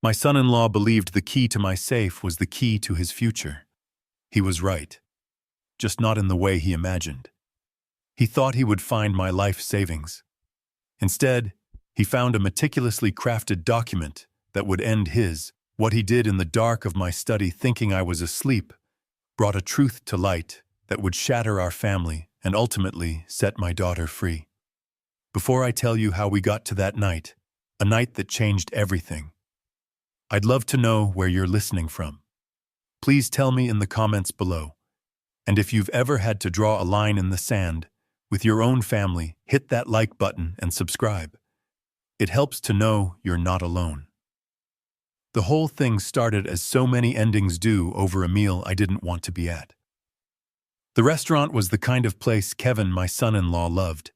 My son-in-law believed the key to my safe was the key to his future. He was right, just not in the way he imagined. He thought he would find my life savings. Instead, he found a meticulously crafted document that would end his. What he did in the dark of my study, thinking I was asleep, brought a truth to light that would shatter our family and ultimately set my daughter free. Before I tell you how we got to that night, a night that changed everything, I'd love to know where you're listening from. Please tell me in the comments below. And if you've ever had to draw a line in the sand with your own family, hit that like button and subscribe. It helps to know you're not alone. The whole thing started as so many endings do over a meal I didn't want to be at. The restaurant was the kind of place Kevin, my son-in-law, loved.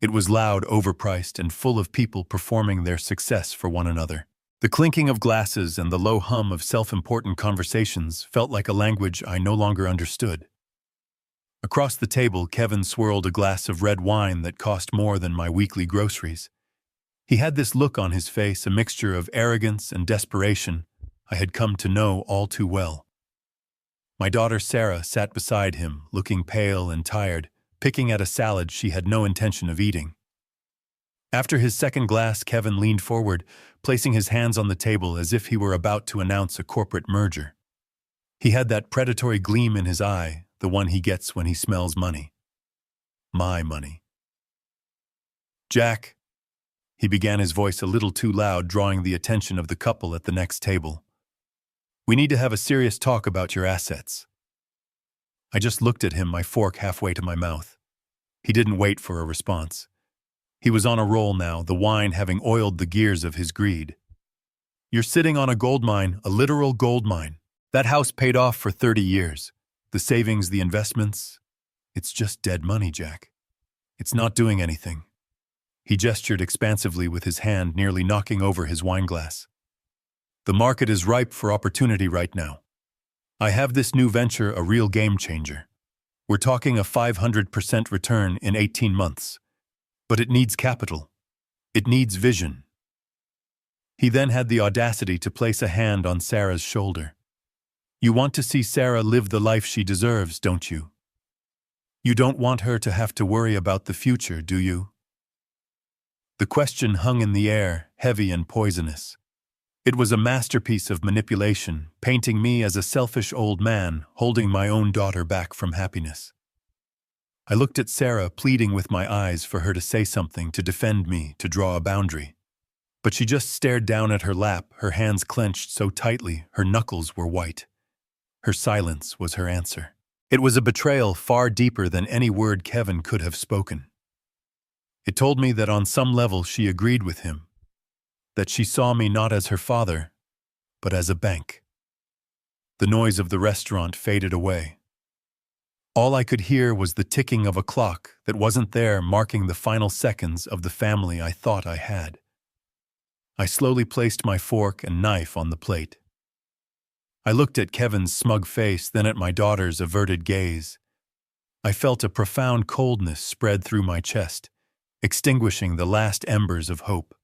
It was loud, overpriced, and full of people performing their success for one another. The clinking of glasses and the low hum of self-important conversations felt like a language I no longer understood. Across the table, Kevin swirled a glass of red wine that cost more than my weekly groceries. He had this look on his face, a mixture of arrogance and desperation I had come to know all too well. My daughter Sarah sat beside him, looking pale and tired, picking at a salad she had no intention of eating. After his second glass, Kevin leaned forward, placing his hands on the table as if he were about to announce a corporate merger. He had that predatory gleam in his eye, the one he gets when he smells money. My money. "Jack," he began, his voice a little too loud, drawing the attention of the couple at the next table. "We need to have a serious talk about your assets." I just looked at him, my fork halfway to my mouth. He didn't wait for a response. He was on a roll now, the wine having oiled the gears of his greed. "You're sitting on a gold mine, a literal gold mine. That house paid off for 30 years. The savings, the investments. It's just dead money, Jack. It's not doing anything." He gestured expansively with his hand, nearly knocking over his wineglass. "The market is ripe for opportunity right now. I have this new venture, a real game changer. We're talking a 500% return in 18 months. But it needs capital. It needs vision." He then had the audacity to place a hand on Sarah's shoulder. "You want to see Sarah live the life she deserves, don't you? You don't want her to have to worry about the future, do you?" The question hung in the air, heavy and poisonous. It was a masterpiece of manipulation, painting me as a selfish old man holding my own daughter back from happiness. I looked at Sarah, pleading with my eyes for her to say something, to defend me, to draw a boundary. But she just stared down at her lap, her hands clenched so tightly her knuckles were white. Her silence was her answer. It was a betrayal far deeper than any word Kevin could have spoken. It told me that on some level she agreed with him, that she saw me not as her father, but as a bank. The noise of the restaurant faded away. All I could hear was the ticking of a clock that wasn't there, marking the final seconds of the family I thought I had. I slowly placed my fork and knife on the plate. I looked at Kevin's smug face, then at my daughter's averted gaze. I felt a profound coldness spread through my chest, extinguishing the last embers of hope.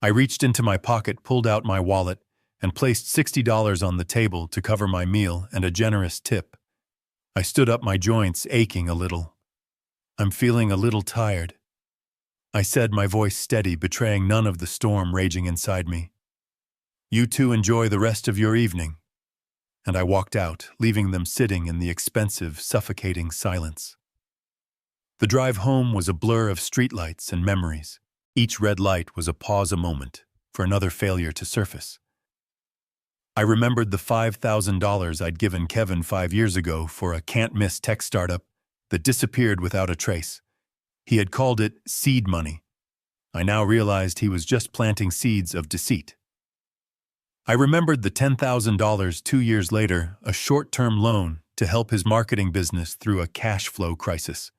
I reached into my pocket, pulled out my wallet, and placed $60 on the table to cover my meal and a generous tip. I stood up, my joints aching a little. "I'm feeling a little tired," I said, my voice steady, betraying none of the storm raging inside me. "You two enjoy the rest of your evening." And I walked out, leaving them sitting in the expensive, suffocating silence. The drive home was a blur of streetlights and memories. Each red light was a pause, a moment, for another failure to surface. I remembered the $5,000 I'd given Kevin 5 years ago for a can't-miss tech startup that disappeared without a trace. He had called it seed money. I now realized he was just planting seeds of deceit. I remembered the $10,000 2 years later, a short-term loan to help his marketing business through a cash flow crisis.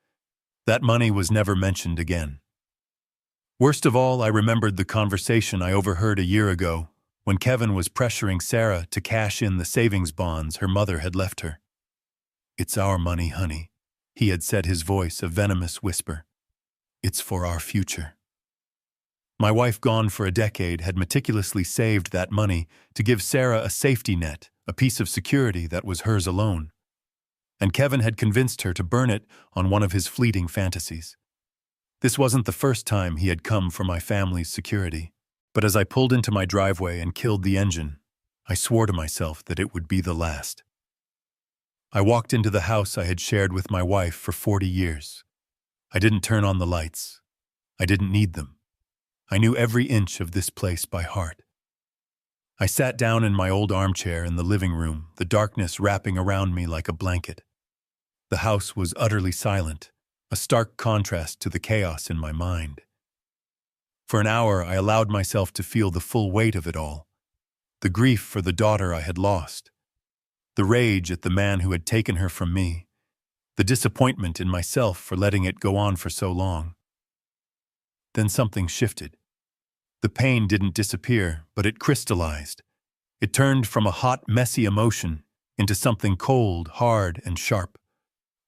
That money was never mentioned again. Worst of all, I remembered the conversation I overheard a year ago, when Kevin was pressuring Sarah to cash in the savings bonds her mother had left her. "It's our money, honey," he had said, his voice a venomous whisper. "It's for our future." My wife, gone for a decade, had meticulously saved that money to give Sarah a safety net, a piece of security that was hers alone. And Kevin had convinced her to burn it on one of his fleeting fantasies. This wasn't the first time he had come for my family's security, but as I pulled into my driveway and killed the engine, I swore to myself that it would be the last. I walked into the house I had shared with my wife for 40 years. I didn't turn on the lights. I didn't need them. I knew every inch of this place by heart. I sat down in my old armchair in the living room, the darkness wrapping around me like a blanket. The house was utterly silent, a stark contrast to the chaos in my mind. For an hour, I allowed myself to feel the full weight of it all. The grief for the daughter I had lost. The rage at the man who had taken her from me. The disappointment in myself for letting it go on for so long. Then something shifted. The pain didn't disappear, but it crystallized. It turned from a hot, messy emotion into something cold, hard, and sharp.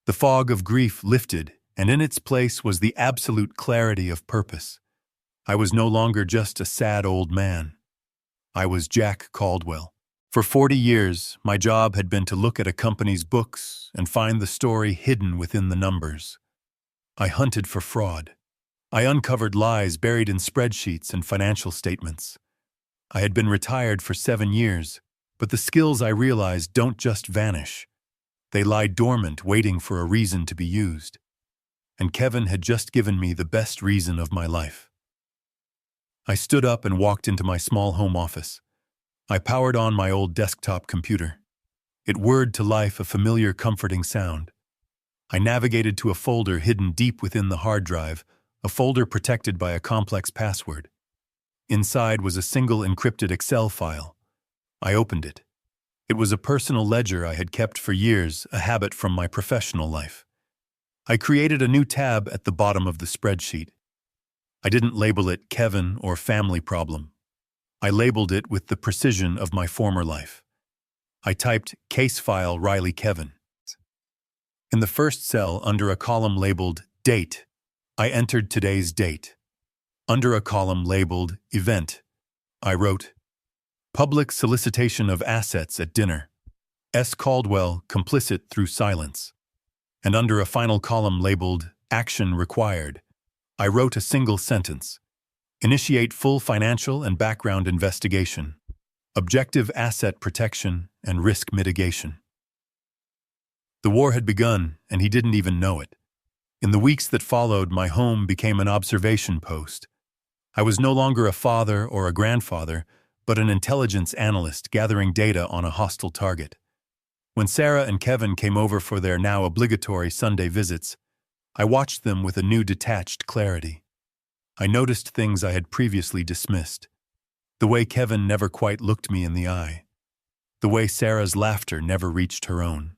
The fog of grief lifted, and in its place was the absolute clarity of purpose. I was no longer just a sad old man. I was Jack Caldwell. For 40 years, my job had been to look at a company's books and find the story hidden within the numbers. I hunted for fraud. I uncovered lies buried in spreadsheets and financial statements. I had been retired for 7 years, but the skills I realized don't just vanish. They lie dormant, waiting for a reason to be used. And Kevin had just given me the best reason of my life. I stood up and walked into my small home office. I powered on my old desktop computer. It whirred to life, a familiar, comforting sound. I navigated to a folder hidden deep within the hard drive, a folder protected by a complex password. Inside was a single encrypted Excel file. I opened it. It was a personal ledger I had kept for years, a habit from my professional life. I created a new tab at the bottom of the spreadsheet. I didn't label it Kevin or family problem. I labeled it with the precision of my former life. I typed case file Riley Kevin. In the first cell, under a column labeled date, I entered today's date. Under a column labeled event, I wrote public solicitation of assets at dinner. S. Caldwell complicit through silence. And under a final column labeled action required, I wrote a single sentence. Initiate full financial and background investigation. Objective asset protection and risk mitigation. The war had begun, and he didn't even know it. In the weeks that followed, my home became an observation post. I was no longer a father or a grandfather, but an intelligence analyst gathering data on a hostile target. When Sarah and Kevin came over for their now obligatory Sunday visits, I watched them with a new detached clarity. I noticed things I had previously dismissed. The way Kevin never quite looked me in the eye. The way Sarah's laughter never reached her own.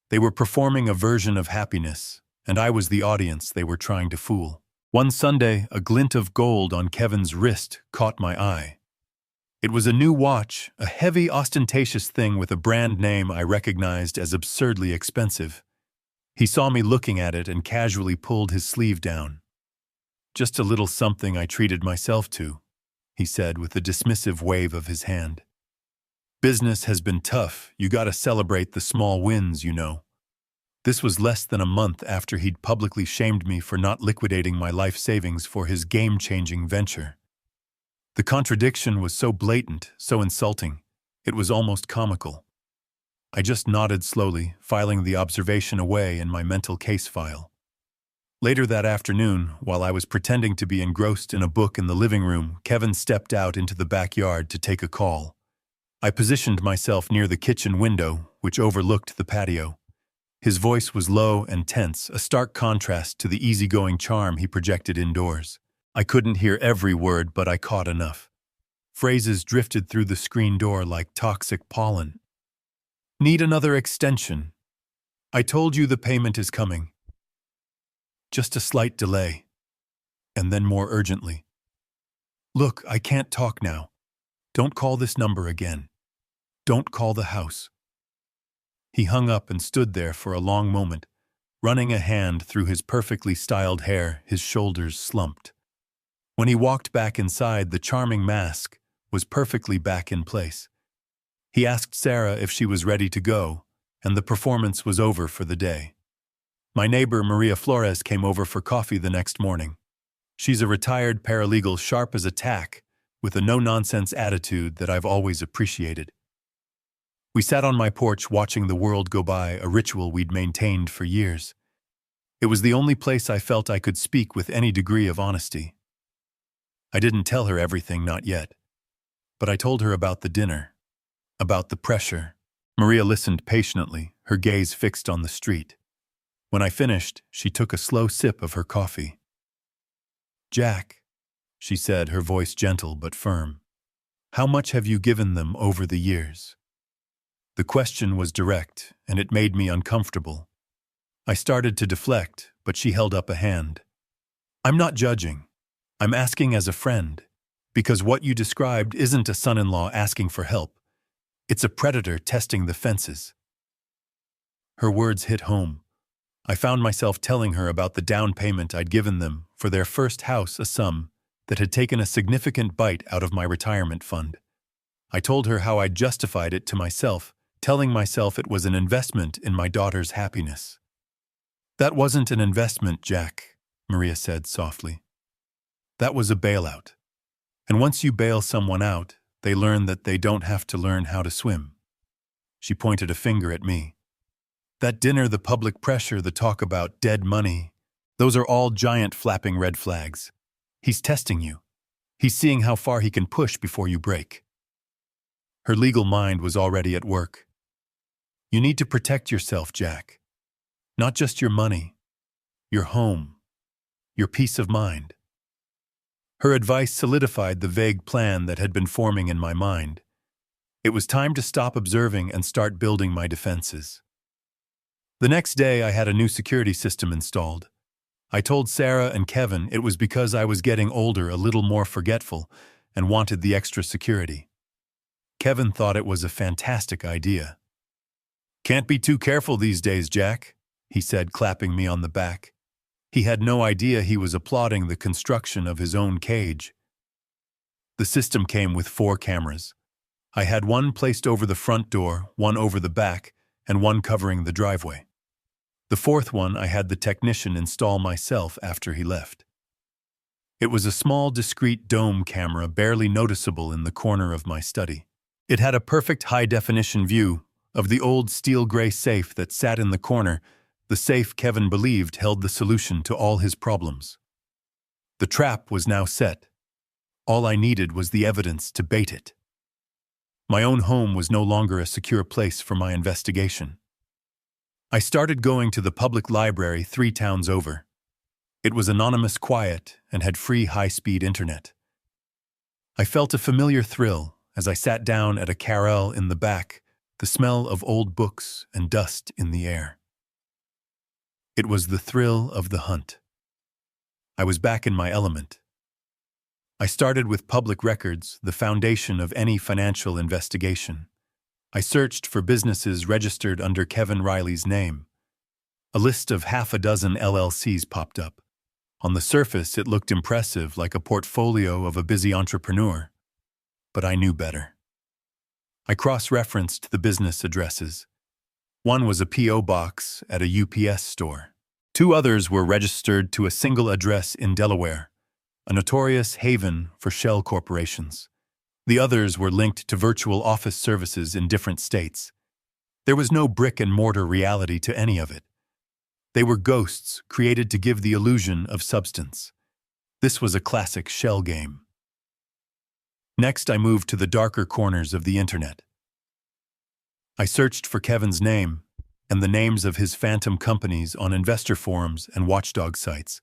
They were performing a version of happiness, and I was the audience they were trying to fool. One Sunday, a glint of gold on Kevin's wrist caught my eye. It was a new watch, a heavy, ostentatious thing with a brand name I recognized as absurdly expensive. He saw me looking at it and casually pulled his sleeve down. Just a little something I treated myself to, he said with a dismissive wave of his hand. Business has been tough. You gotta celebrate the small wins, you know. This was less than a month after he'd publicly shamed me for not liquidating my life savings for his game-changing venture. The contradiction was so blatant, so insulting, it was almost comical. I just nodded slowly, filing the observation away in my mental case file. Later that afternoon, while I was pretending to be engrossed in a book in the living room, Kevin stepped out into the backyard to take a call. I positioned myself near the kitchen window, which overlooked the patio. His voice was low and tense, a stark contrast to the easygoing charm he projected indoors. I couldn't hear every word, but I caught enough. Phrases drifted through the screen door like toxic pollen. Need another extension. I told you the payment is coming. Just a slight delay. And then more urgently. Look, I can't talk now. Don't call this number again. Don't call the house. He hung up and stood there for a long moment, running a hand through his perfectly styled hair, his shoulders slumped. When he walked back inside, the charming mask was perfectly back in place. He asked Sarah if she was ready to go, and the performance was over for the day. My neighbor, Maria Flores, came over for coffee the next morning. She's a retired paralegal, sharp as a tack, with a no-nonsense attitude that I've always appreciated. We sat on my porch watching the world go by, a ritual we'd maintained for years. It was the only place I felt I could speak with any degree of honesty. I didn't tell her everything, not yet. But I told her about the dinner, about the pressure. Maria listened patiently, her gaze fixed on the street. When I finished, she took a slow sip of her coffee. "Jack," she said, her voice gentle but firm, "how much have you given them over the years?" The question was direct, and it made me uncomfortable. I started to deflect, but she held up a hand. "I'm not judging. I'm asking as a friend, because what you described isn't a son-in-law asking for help. It's a predator testing the fences." Her words hit home. I found myself telling her about the down payment I'd given them for their first house, a sum that had taken a significant bite out of my retirement fund. I told her how I'd justified it to myself, telling myself it was an investment in my daughter's happiness. "That wasn't an investment, Jack," Maria said softly. "That was a bailout. And once you bail someone out, they learn that they don't have to learn how to swim." She pointed a finger at me. "That dinner, the public pressure, the talk about dead money, those are all giant flapping red flags. He's testing you. He's seeing how far he can push before you break." Her legal mind was already at work. "You need to protect yourself, Jack. Not just your money, your home, your peace of mind." Her advice solidified the vague plan that had been forming in my mind. It was time to stop observing and start building my defenses. The next day, I had a new security system installed. I told Sarah and Kevin it was because I was getting older, a little more forgetful, and wanted the extra security. Kevin thought it was a fantastic idea. "Can't be too careful these days, Jack," he said, clapping me on the back. He had no idea he was applauding the construction of his own cage. The system came with 4 cameras. I had one placed over the front door, one over the back, and one covering the driveway. The 4th one I had the technician install myself after he left. It was a small, discreet dome camera barely noticeable in the corner of my study. It had a perfect high-definition view of the old steel gray safe that sat in the corner, the safe Kevin believed held the solution to all his problems. The trap was now set. All I needed was the evidence to bait it. My own home was no longer a secure place for my investigation. I started going to the public library 3 towns over. It was anonymous, quiet, and had free high-speed internet. I felt a familiar thrill as I sat down at a carrel in the back, the smell of old books and dust in the air. It was the thrill of the hunt. I was back in my element. I started with public records, the foundation of any financial investigation. I searched for businesses registered under Kevin Riley's name. A list of half a dozen LLCs popped up. On the surface, it looked impressive, like a portfolio of a busy entrepreneur. But I knew better. I cross-referenced the business addresses. One was a P.O. box at a UPS store. 2 others were registered to a single address in Delaware, a notorious haven for shell corporations. The others were linked to virtual office services in different states. There was no brick-and-mortar reality to any of it. They were ghosts created to give the illusion of substance. This was a classic shell game. Next, I moved to the darker corners of the internet. I searched for Kevin's name and the names of his phantom companies on investor forums and watchdog sites.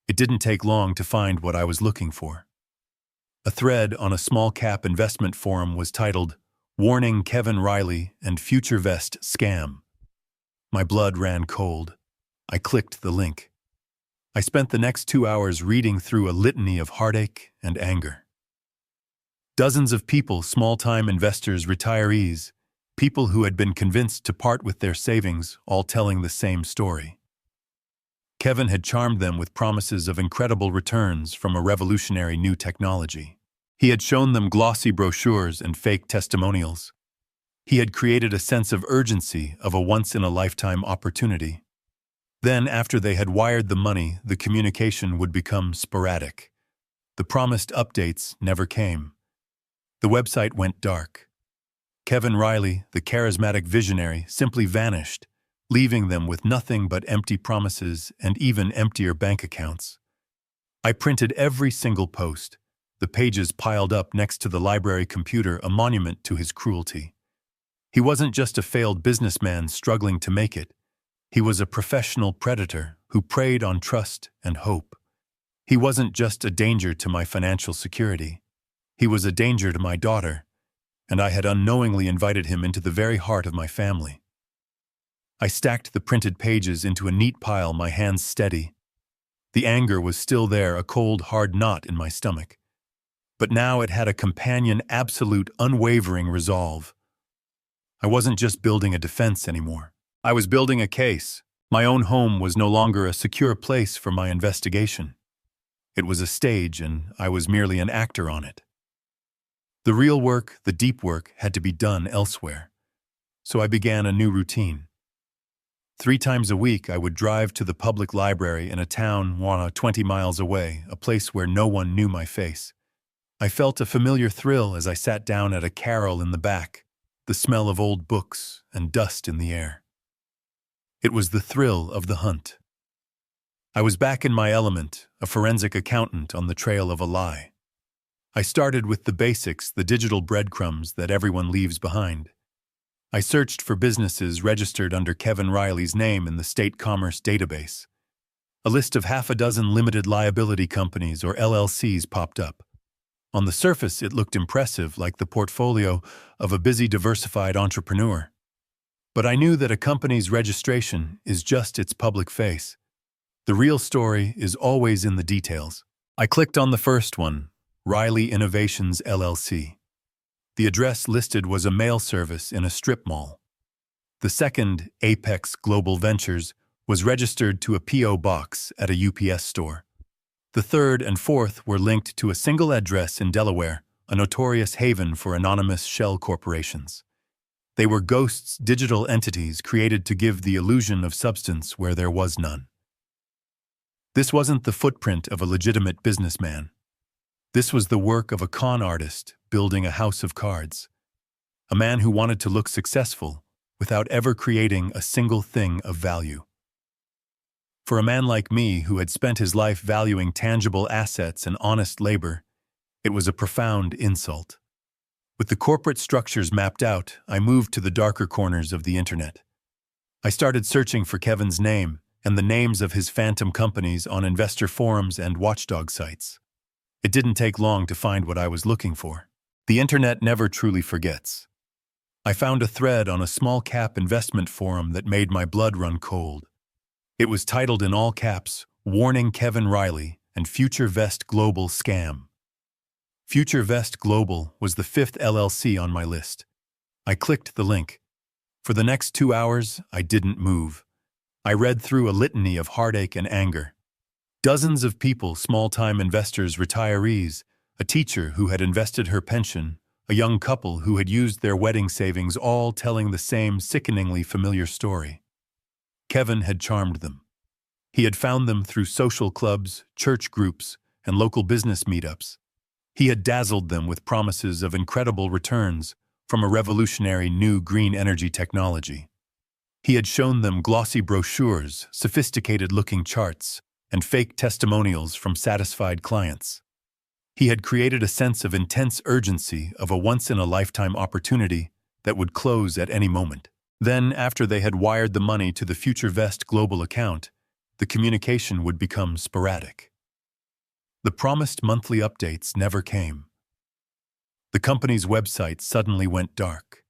It didn't take long to find what I was looking for. A thread on a small-cap investment forum was titled, "Warning Kevin Riley and Future Vest Scam." My blood ran cold. I clicked the link. I spent the next 2 hours reading through a litany of heartache and anger. Dozens of people, small-time investors, retirees, people who had been convinced to part with their savings, all telling the same story. Kevin had charmed them with promises of incredible returns from a revolutionary new technology. He had shown them glossy brochures and fake testimonials. He had created a sense of urgency of a once-in-a-lifetime opportunity. Then, after they had wired the money, the communication would become sporadic. The promised updates never came. The website went dark. Kevin Riley, the charismatic visionary, simply vanished, leaving them with nothing but empty promises and even emptier bank accounts. I printed every single post, the pages piled up next to the library computer, a monument to his cruelty. He wasn't just a failed businessman struggling to make it. He was a professional predator who preyed on trust and hope. He wasn't just a danger to my financial security. He was a danger to my daughter, and I had unknowingly invited him into the very heart of my family. I stacked the printed pages into a neat pile, my hands steady. The anger was still there, a cold, hard knot in my stomach. But now it had a companion, absolute, unwavering resolve. I wasn't just building a defense anymore. I was building a case. My own home was no longer a secure place for my investigation. It was a stage, and I was merely an actor on it. The real work, the deep work, had to be done elsewhere. So I began a new routine. 3 times a week, I would drive to the public library in a town 20 miles away, a place where no one knew my face. I felt a familiar thrill as I sat down at a carrel in the back, the smell of old books and dust in the air. It was the thrill of the hunt. I was back in my element, a forensic accountant on the trail of a lie. I started with the basics, the digital breadcrumbs that everyone leaves behind. I searched for businesses registered under Kevin Riley's name in the state commerce database. A list of 6 limited liability companies, or LLCs, popped up. On the surface, it looked impressive, like the portfolio of a busy, diversified entrepreneur. But I knew that a company's registration is just its public face. The real story is always in the details. I clicked on the first one, Riley Innovations LLC. The address listed was a mail service in a strip mall. The second, Apex Global Ventures, was registered to a P.O. box at a UPS store. The third and fourth were linked to a single address in Delaware, a notorious haven for anonymous shell corporations. They were ghosts, digital entities created to give the illusion of substance where there was none. This wasn't the footprint of a legitimate businessman. This was the work of a con artist building a house of cards. A man who wanted to look successful without ever creating a single thing of value. For a man like me who had spent his life valuing tangible assets and honest labor, it was a profound insult. With the corporate structures mapped out, I moved to the darker corners of the internet. I started searching for Kevin's name and the names of his phantom companies on investor forums and watchdog sites. It didn't take long to find what I was looking for. The internet never truly forgets. I found a thread on a small-cap investment forum that made my blood run cold. It was titled in all caps, "Warning Kevin Riley and Future Vest Global Scam." Future Vest Global was the 5th LLC on my list. I clicked the link. For the next 2 hours, I didn't move. I read through a litany of heartache and anger. Dozens of people, small-time investors, retirees, a teacher who had invested her pension, a young couple who had used their wedding savings, all telling the same sickeningly familiar story. Kevin had charmed them. He had found them through social clubs, church groups, and local business meetups. He had dazzled them with promises of incredible returns from a revolutionary new green energy technology. He had shown them glossy brochures, sophisticated-looking charts, and fake testimonials from satisfied clients. He had created a sense of intense urgency of a once-in-a-lifetime opportunity that would close at any moment. Then, after they had wired the money to the Future Vest Global account, the communication would become sporadic. The promised monthly updates never came. The company's website suddenly went dark,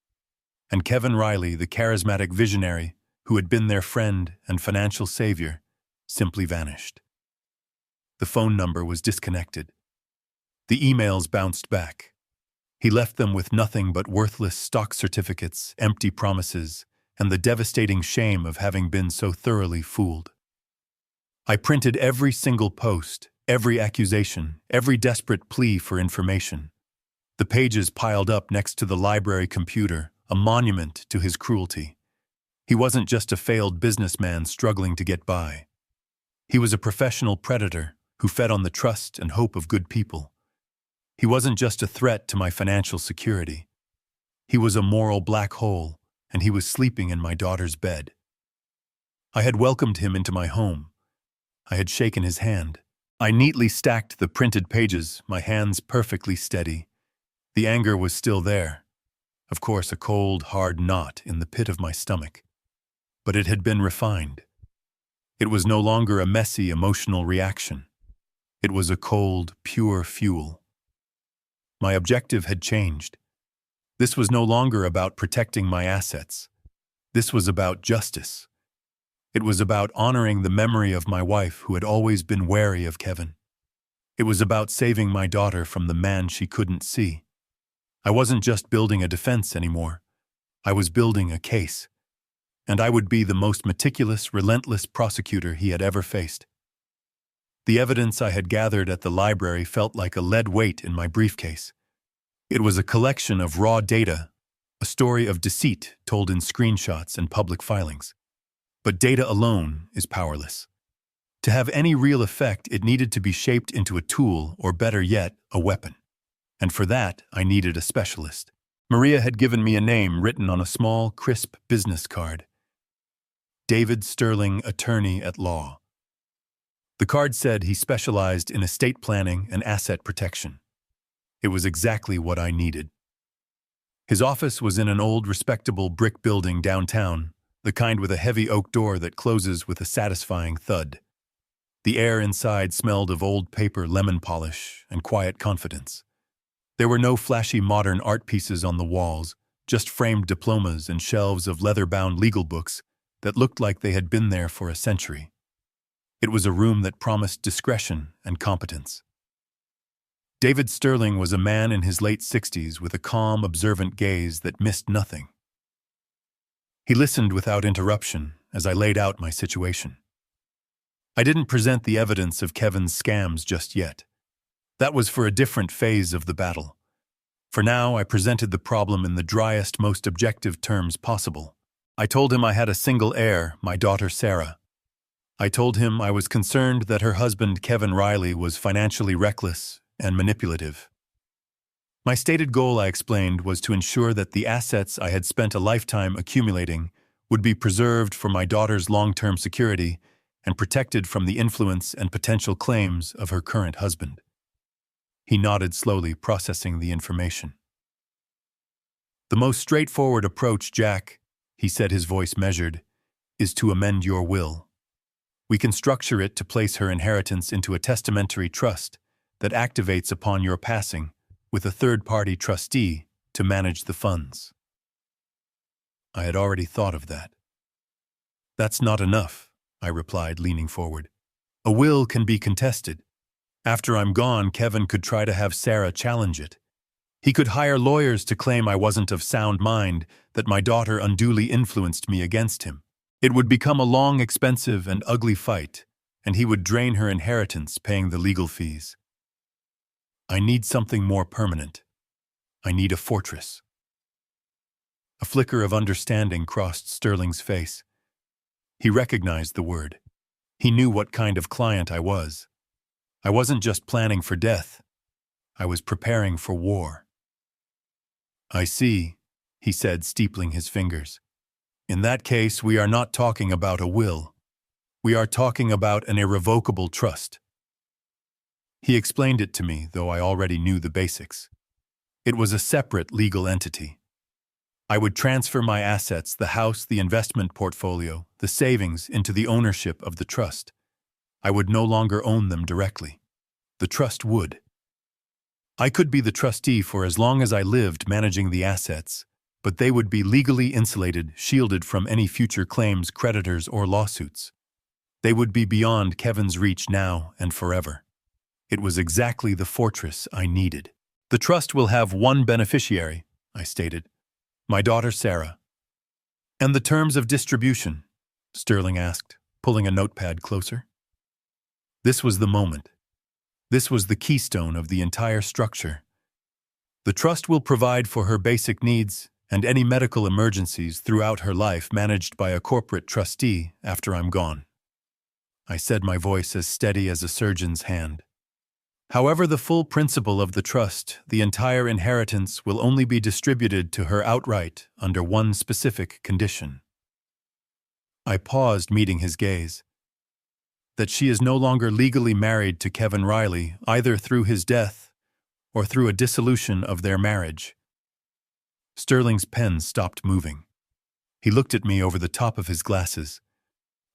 and Kevin Riley, the charismatic visionary who had been their friend and financial savior, simply vanished. The phone number was disconnected. The emails bounced back. He left them with nothing but worthless stock certificates, empty promises, and the devastating shame of having been so thoroughly fooled. I printed every single post, every accusation, every desperate plea for information. The pages piled up next to the library computer, a monument to his cruelty. He wasn't just a failed businessman struggling to get by. He was a professional predator who fed on the trust and hope of good people. He wasn't just a threat to my financial security. He was a moral black hole, and he was sleeping in my daughter's bed. I had welcomed him into my home. I had shaken his hand. I neatly stacked the printed pages, my hands perfectly steady. The anger was still there. Of course, a cold, hard knot in the pit of my stomach. But it had been refined. It was no longer a messy, emotional reaction. It was a cold, pure fuel. My objective had changed. This was no longer about protecting my assets. This was about justice. It was about honoring the memory of my wife who had always been wary of Kevin. It was about saving my daughter from the man she couldn't see. I wasn't just building a defense anymore. I was building a case. And I would be the most meticulous, relentless prosecutor he had ever faced. The evidence I had gathered at the library felt like a lead weight in my briefcase. It was a collection of raw data, a story of deceit told in screenshots and public filings. But data alone is powerless. To have any real effect, it needed to be shaped into a tool, or better yet, a weapon. And for that, I needed a specialist. Maria had given me a name written on a small, crisp business card. David Sterling, attorney at law. The card said he specialized in estate planning and asset protection. It was exactly what I needed. His office was in an old, respectable brick building downtown, the kind with a heavy oak door that closes with a satisfying thud. The air inside smelled of old paper, lemon polish, and quiet confidence. There were no flashy modern art pieces on the walls, just framed diplomas and shelves of leather-bound legal books that looked like they had been there for a century. It was a room that promised discretion and competence. David Sterling was a man in his late 60s with a calm, observant gaze that missed nothing. He listened without interruption as I laid out my situation. I didn't present the evidence of Kevin's scams just yet. That was for a different phase of the battle. For now, I presented the problem in the driest, most objective terms possible. I told him I had a single heir, my daughter Sarah. I told him I was concerned that her husband, Kevin Riley, was financially reckless and manipulative. My stated goal, I explained, was to ensure that the assets I had spent a lifetime accumulating would be preserved for my daughter's long-term security and protected from the influence and potential claims of her current husband. He nodded slowly, processing the information. "The most straightforward approach, Jack," he said, his voice measured, "is to amend your will. We can structure it to place her inheritance into a testamentary trust that activates upon your passing, with a third-party trustee to manage the funds." I had already thought of that. "That's not enough," I replied, leaning forward. "A will can be contested. After I'm gone, Kevin could try to have Sarah challenge it. He could hire lawyers to claim I wasn't of sound mind, that my daughter unduly influenced me against him. It would become a long, expensive, and ugly fight, and he would drain her inheritance paying the legal fees. I need something more permanent. I need a fortress." A flicker of understanding crossed Sterling's face. He recognized the word. He knew what kind of client I was. I wasn't just planning for death. I was preparing for war. "I see," he said, steepling his fingers. "In that case, we are not talking about a will. We are talking about an irrevocable trust." He explained it to me, though I already knew the basics. It was a separate legal entity. I would transfer my assets, the house, the investment portfolio, the savings, into the ownership of the trust. I would no longer own them directly. The trust would. I could be the trustee for as long as I lived managing the assets, but they would be legally insulated, shielded from any future claims, creditors, or lawsuits. They would be beyond Kevin's reach now and forever. It was exactly the fortress I needed. "The trust will have one beneficiary," I stated. "My daughter Sarah." "And the terms of distribution?" Sterling asked, pulling a notepad closer. This was the moment. This was the keystone of the entire structure. The trust will provide for her basic needs and any medical emergencies throughout her life managed by a corporate trustee after I'm gone. I said, my voice as steady as a surgeon's hand. However, the full principle of the trust, the entire inheritance, will only be distributed to her outright under one specific condition. I paused, meeting his gaze. That she is no longer legally married to Kevin Riley, either through his death or through a dissolution of their marriage. Sterling's pen stopped moving. He looked at me over the top of his glasses.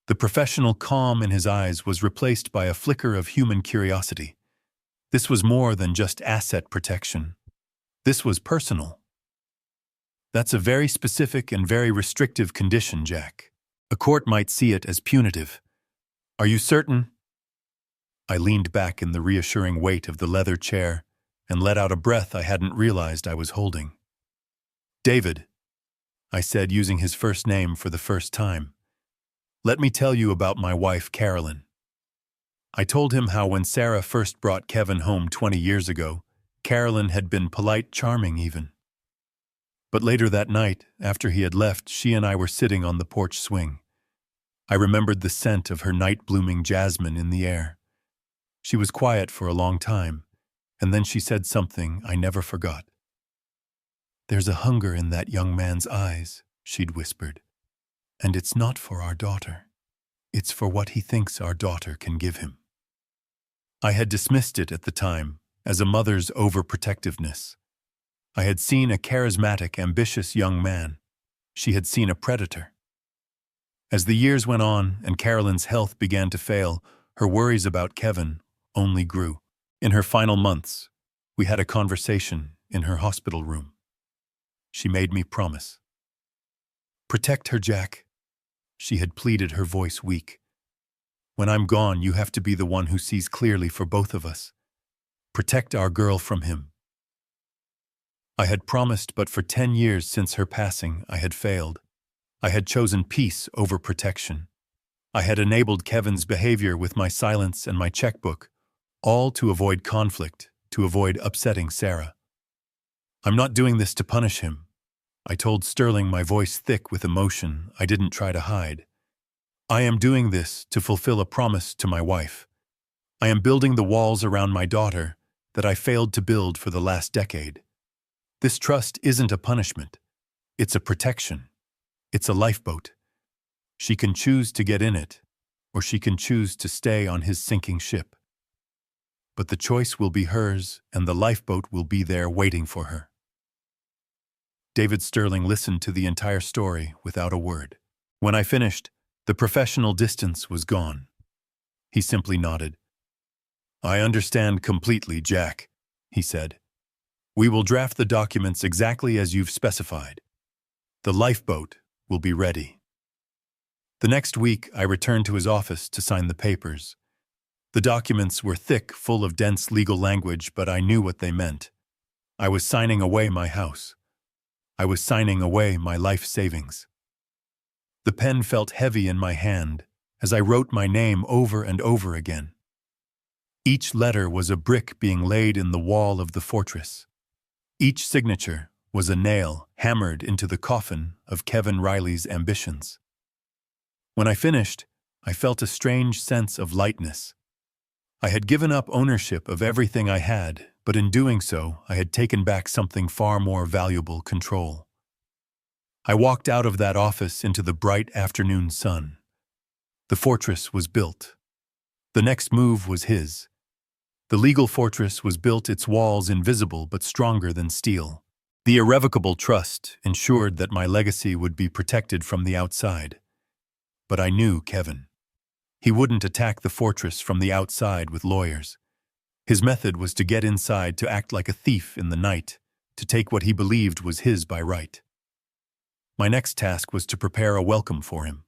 The professional calm in his eyes was replaced by a flicker of human curiosity. This was more than just asset protection. This was personal. That's a very specific and very restrictive condition, Jack. A court might see it as punitive. Are you certain? I leaned back in the reassuring weight of the leather chair and let out a breath I hadn't realized I was holding. David, I said, using his first name for the first time. Let me tell you about my wife, Carolyn. I told him how when Sarah first brought Kevin home 20 years ago, Carolyn had been polite, charming even. But later that night, after he had left, she and I were sitting on the porch swing. I remembered the scent of her night-blooming jasmine in the air. She was quiet for a long time, and then she said something I never forgot. There's a hunger in that young man's eyes, she'd whispered. And it's not for our daughter. It's for what he thinks our daughter can give him. I had dismissed it at the time as a mother's overprotectiveness. I had seen a charismatic, ambitious young man. She had seen a predator. As the years went on and Carolyn's health began to fail, her worries about Kevin only grew. In her final months, we had a conversation in her hospital room. She made me promise. Protect her, Jack. She had pleaded, her voice weak. When I'm gone, you have to be the one who sees clearly for both of us. Protect our girl from him. I had promised, but for 10 years since her passing, I had failed. I had chosen peace over protection. I had enabled Kevin's behavior with my silence and my checkbook, all to avoid conflict, to avoid upsetting Sarah. I'm not doing this to punish him, I told Sterling, my voice thick with emotion I didn't try to hide. I am doing this to fulfill a promise to my wife. I am building the walls around my daughter that I failed to build for the last decade. This trust isn't a punishment. It's a protection. It's a lifeboat. She can choose to get in it, or she can choose to stay on his sinking ship. But the choice will be hers, and the lifeboat will be there waiting for her. David Sterling listened to the entire story without a word. When I finished, the professional distance was gone. He simply nodded. I understand completely, Jack, he said. We will draft the documents exactly as you've specified. The lifeboat will be ready. The next week, I returned to his office to sign the papers. The documents were thick, full of dense legal language, but I knew what they meant. I was signing away my house. I was signing away my life savings. The pen felt heavy in my hand as I wrote my name over and over again. Each letter was a brick being laid in the wall of the fortress. Each signature was a nail hammered into the coffin of Kevin Riley's ambitions. When I finished, I felt a strange sense of lightness. I had given up ownership of everything I had, but in doing so, I had taken back something far more valuable: control. I walked out of that office into the bright afternoon sun. The fortress was built. The next move was his. The legal fortress was built, its walls invisible but stronger than steel. The irrevocable trust ensured that my legacy would be protected from the outside. But I knew Kevin. He wouldn't attack the fortress from the outside with lawyers. His method was to get inside, to act like a thief in the night, to take what he believed was his by right. My next task was to prepare a welcome for him.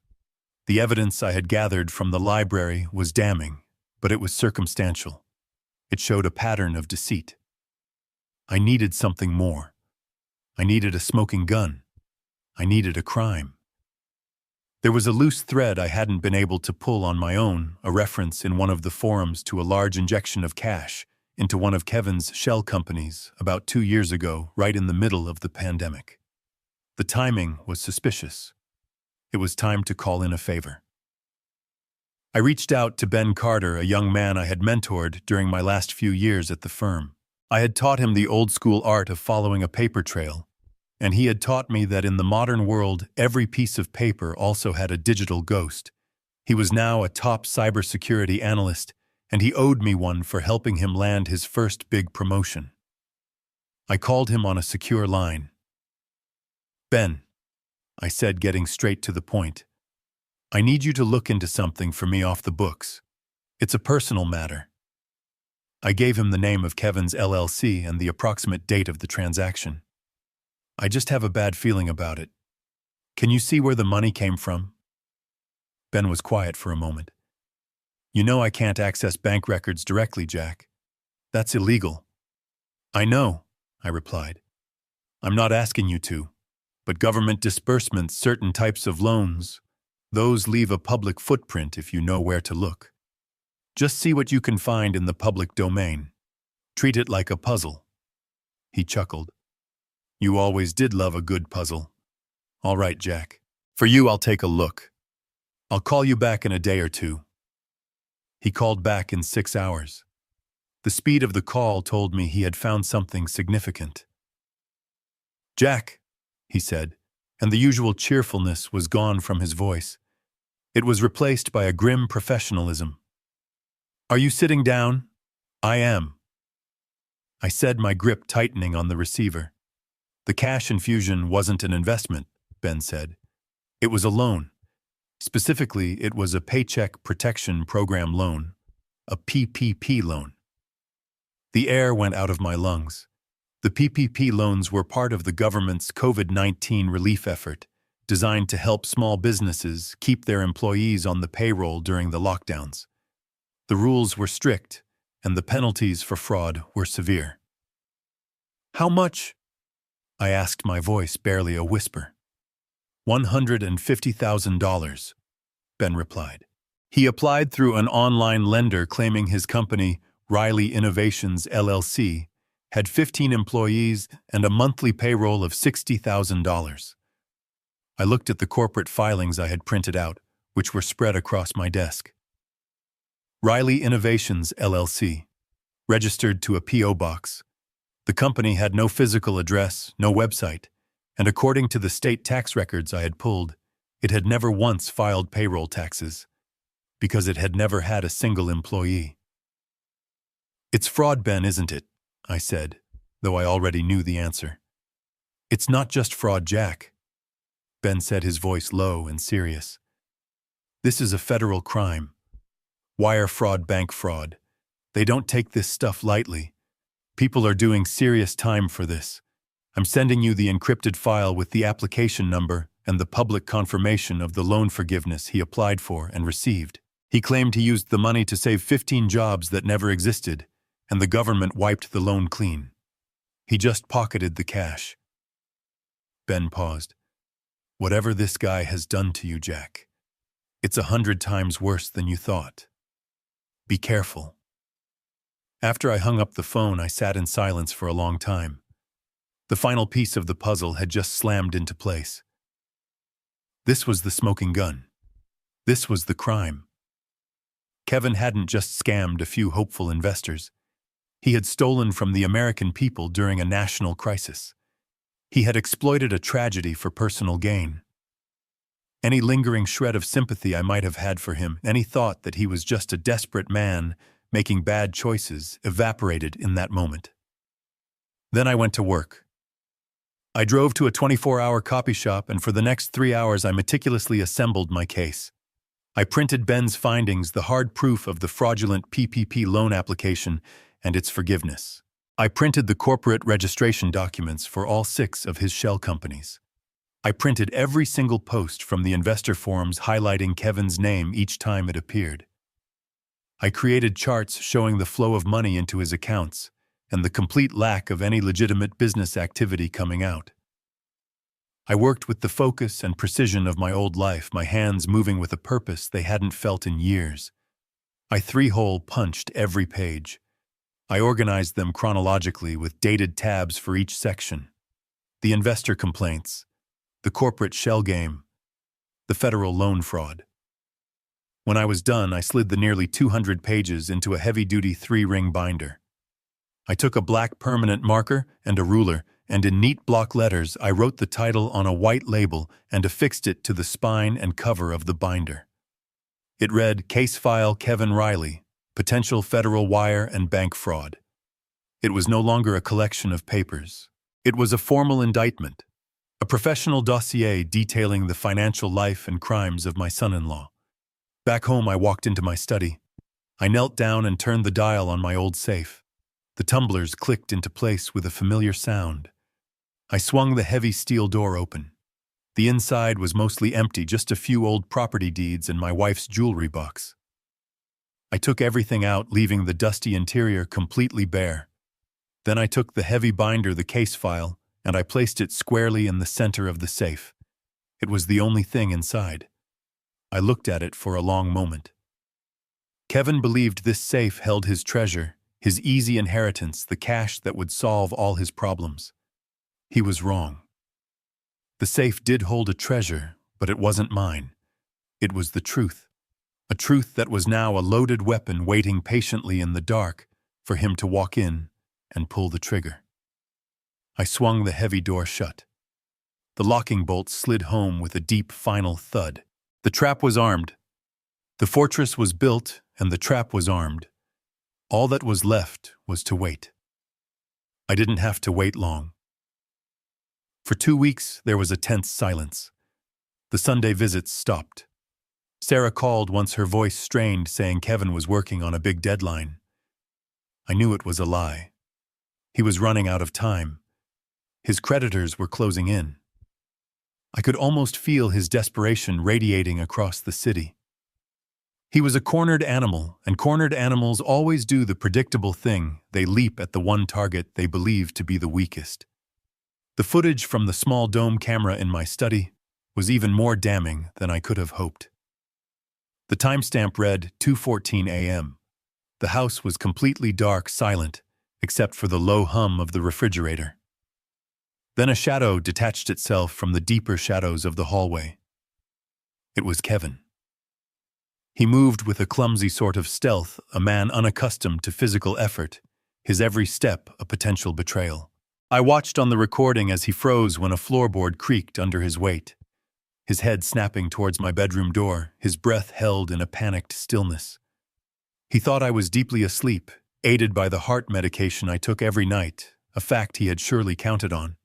The evidence I had gathered from the library was damning, but it was circumstantial. It showed a pattern of deceit. I needed something more. I needed a smoking gun. I needed a crime. There was a loose thread I hadn't been able to pull on my own, a reference in one of the forums to a large injection of cash into one of Kevin's shell companies about 2 years ago, right in the middle of the pandemic. The timing was suspicious. It was time to call in a favor. I reached out to Ben Carter, a young man I had mentored during my last few years at the firm. I had taught him the old-school art of following a paper trail, and he had taught me that in the modern world, every piece of paper also had a digital ghost. He was now a top cybersecurity analyst, and he owed me one for helping him land his first big promotion. I called him on a secure line. "Ben," I said, getting straight to the point, "I need you to look into something for me off the books. It's a personal matter." I gave him the name of Kevin's LLC and the approximate date of the transaction. "I just have a bad feeling about it. Can you see where the money came from?" Ben was quiet for a moment. "You know I can't access bank records directly, Jack. That's illegal." "I know," I replied. "I'm not asking you to, but government disbursements, certain types of loans, those leave a public footprint if you know where to look. Just see what you can find in the public domain. Treat it like a puzzle." He chuckled. "You always did love a good puzzle. All right, Jack. For you, I'll take a look. I'll call you back in a day or two." He called back in 6 hours. The speed of the call told me he had found something significant. "Jack," he said, and the usual cheerfulness was gone from his voice. It was replaced by a grim professionalism. "Are you sitting down?" "I am," I said, my grip tightening on the receiver. "The cash infusion wasn't an investment," Ben said. "It was a loan. Specifically, it was a Paycheck Protection Program loan, a PPP loan." The air went out of my lungs. The PPP loans were part of the government's COVID-19 relief effort, designed to help small businesses keep their employees on the payroll during the lockdowns. The rules were strict, and the penalties for fraud were severe. "How much?" I asked, my voice barely a whisper. $150,000, Ben replied. He applied through an online lender claiming his company, Riley Innovations LLC, had 15 employees and a monthly payroll of $60,000. I looked at the corporate filings I had printed out, which were spread across my desk. Riley Innovations LLC, registered to a P.O. box. The company had no physical address, no website, and according to the state tax records I had pulled, it had never once filed payroll taxes, because it had never had a single employee. "It's fraud, Ben, isn't it?" I said, though I already knew the answer. "It's not just fraud, Jack," Ben said, his voice low and serious. "This is a federal crime. Wire fraud, bank fraud. They don't take this stuff lightly. People are doing serious time for this. I'm sending you the encrypted file with the application number and the public confirmation of the loan forgiveness he applied for and received. He claimed he used the money to save 15 jobs that never existed, and the government wiped the loan clean. He just pocketed the cash." Ben paused. "Whatever this guy has done to you, Jack, it's 100 times worse than you thought. Be careful." After I hung up the phone, I sat in silence for a long time. The final piece of the puzzle had just slammed into place. This was the smoking gun. This was the crime. Kevin hadn't just scammed a few hopeful investors. He had stolen from the American people during a national crisis. He had exploited a tragedy for personal gain. Any lingering shred of sympathy I might have had for him, any thought that he was just a desperate man making bad choices, evaporated in that moment. Then I went to work. I drove to a 24-hour copy shop, and for the next 3 hours I meticulously assembled my case. I printed Ben's findings, the hard proof of the fraudulent PPP loan application and its forgiveness. I printed the corporate registration documents for all 6 of his shell companies. I printed every single post from the investor forums highlighting Kevin's name each time it appeared. I created charts showing the flow of money into his accounts and the complete lack of any legitimate business activity coming out. I worked with the focus and precision of my old life, my hands moving with a purpose they hadn't felt in years. I three-hole punched every page. I organized them chronologically with dated tabs for each section. The investor complaints, the corporate shell game, the federal loan fraud. When I was done, I slid the nearly 200 pages into a heavy-duty 3-ring binder. I took a black permanent marker and a ruler, and in neat block letters I wrote the title on a white label and affixed it to the spine and cover of the binder. It read, Case File Kevin Riley, Potential Federal Wire and Bank Fraud. It was no longer a collection of papers. It was a formal indictment, a professional dossier detailing the financial life and crimes of my son-in-law. Back home, I walked into my study. I knelt down and turned the dial on my old safe. The tumblers clicked into place with a familiar sound. I swung the heavy steel door open. The inside was mostly empty, just a few old property deeds and my wife's jewelry box. I took everything out, leaving the dusty interior completely bare. Then I took the heavy binder, the case file, and I placed it squarely in the center of the safe. It was the only thing inside. I looked at it for a long moment. Kevin believed this safe held his treasure, his easy inheritance, the cash that would solve all his problems. He was wrong. The safe did hold a treasure, but it wasn't mine. It was the truth. A truth that was now a loaded weapon waiting patiently in the dark for him to walk in and pull the trigger. I swung the heavy door shut. The locking bolt slid home with a deep final thud. The trap was armed. The fortress was built and the trap was armed. All that was left was to wait. I didn't have to wait long. For 2 weeks, there was a tense silence. The Sunday visits stopped. Sarah called once, her voice strained, saying Kevin was working on a big deadline. I knew it was a lie. He was running out of time. His creditors were closing in. I could almost feel his desperation radiating across the city. He was a cornered animal, and cornered animals always do the predictable thing. They leap at the one target they believe to be the weakest. The footage from the small dome camera in my study was even more damning than I could have hoped. The timestamp read 2:14 a.m. The house was completely dark, silent, except for the low hum of the refrigerator. Then a shadow detached itself from the deeper shadows of the hallway. It was Kevin. He moved with a clumsy sort of stealth, a man unaccustomed to physical effort, his every step a potential betrayal. I watched on the recording as he froze when a floorboard creaked under his weight. His head snapping towards my bedroom door, his breath held in a panicked stillness. He thought I was deeply asleep, aided by the heart medication I took every night, a fact he had surely counted on.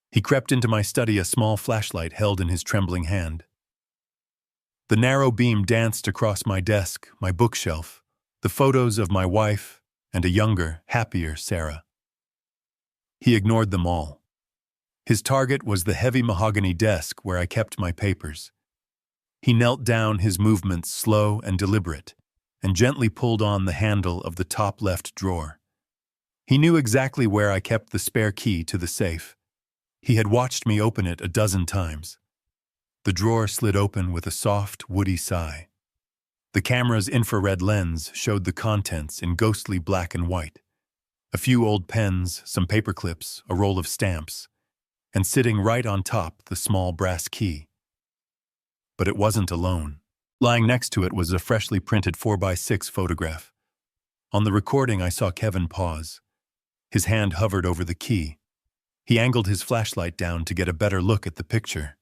He crept into my study, a small flashlight held in his trembling hand. The narrow beam danced across my desk, my bookshelf, the photos of my wife and a younger, happier Sarah. He ignored them all. His target was the heavy mahogany desk where I kept my papers. He knelt down, his movements slow and deliberate, and gently pulled on the handle of the top left drawer. He knew exactly where I kept the spare key to the safe. He had watched me open it a dozen times. The drawer slid open with a soft, woody sigh. The camera's infrared lens showed the contents in ghostly black and white. A few old pens, some paper clips, a roll of stamps, and sitting right on top, the small brass key. But it wasn't alone. Lying next to it was a freshly printed 4x6 photograph. On the recording, I saw Kevin pause. His hand hovered over the key. He angled his flashlight down to get a better look at the picture.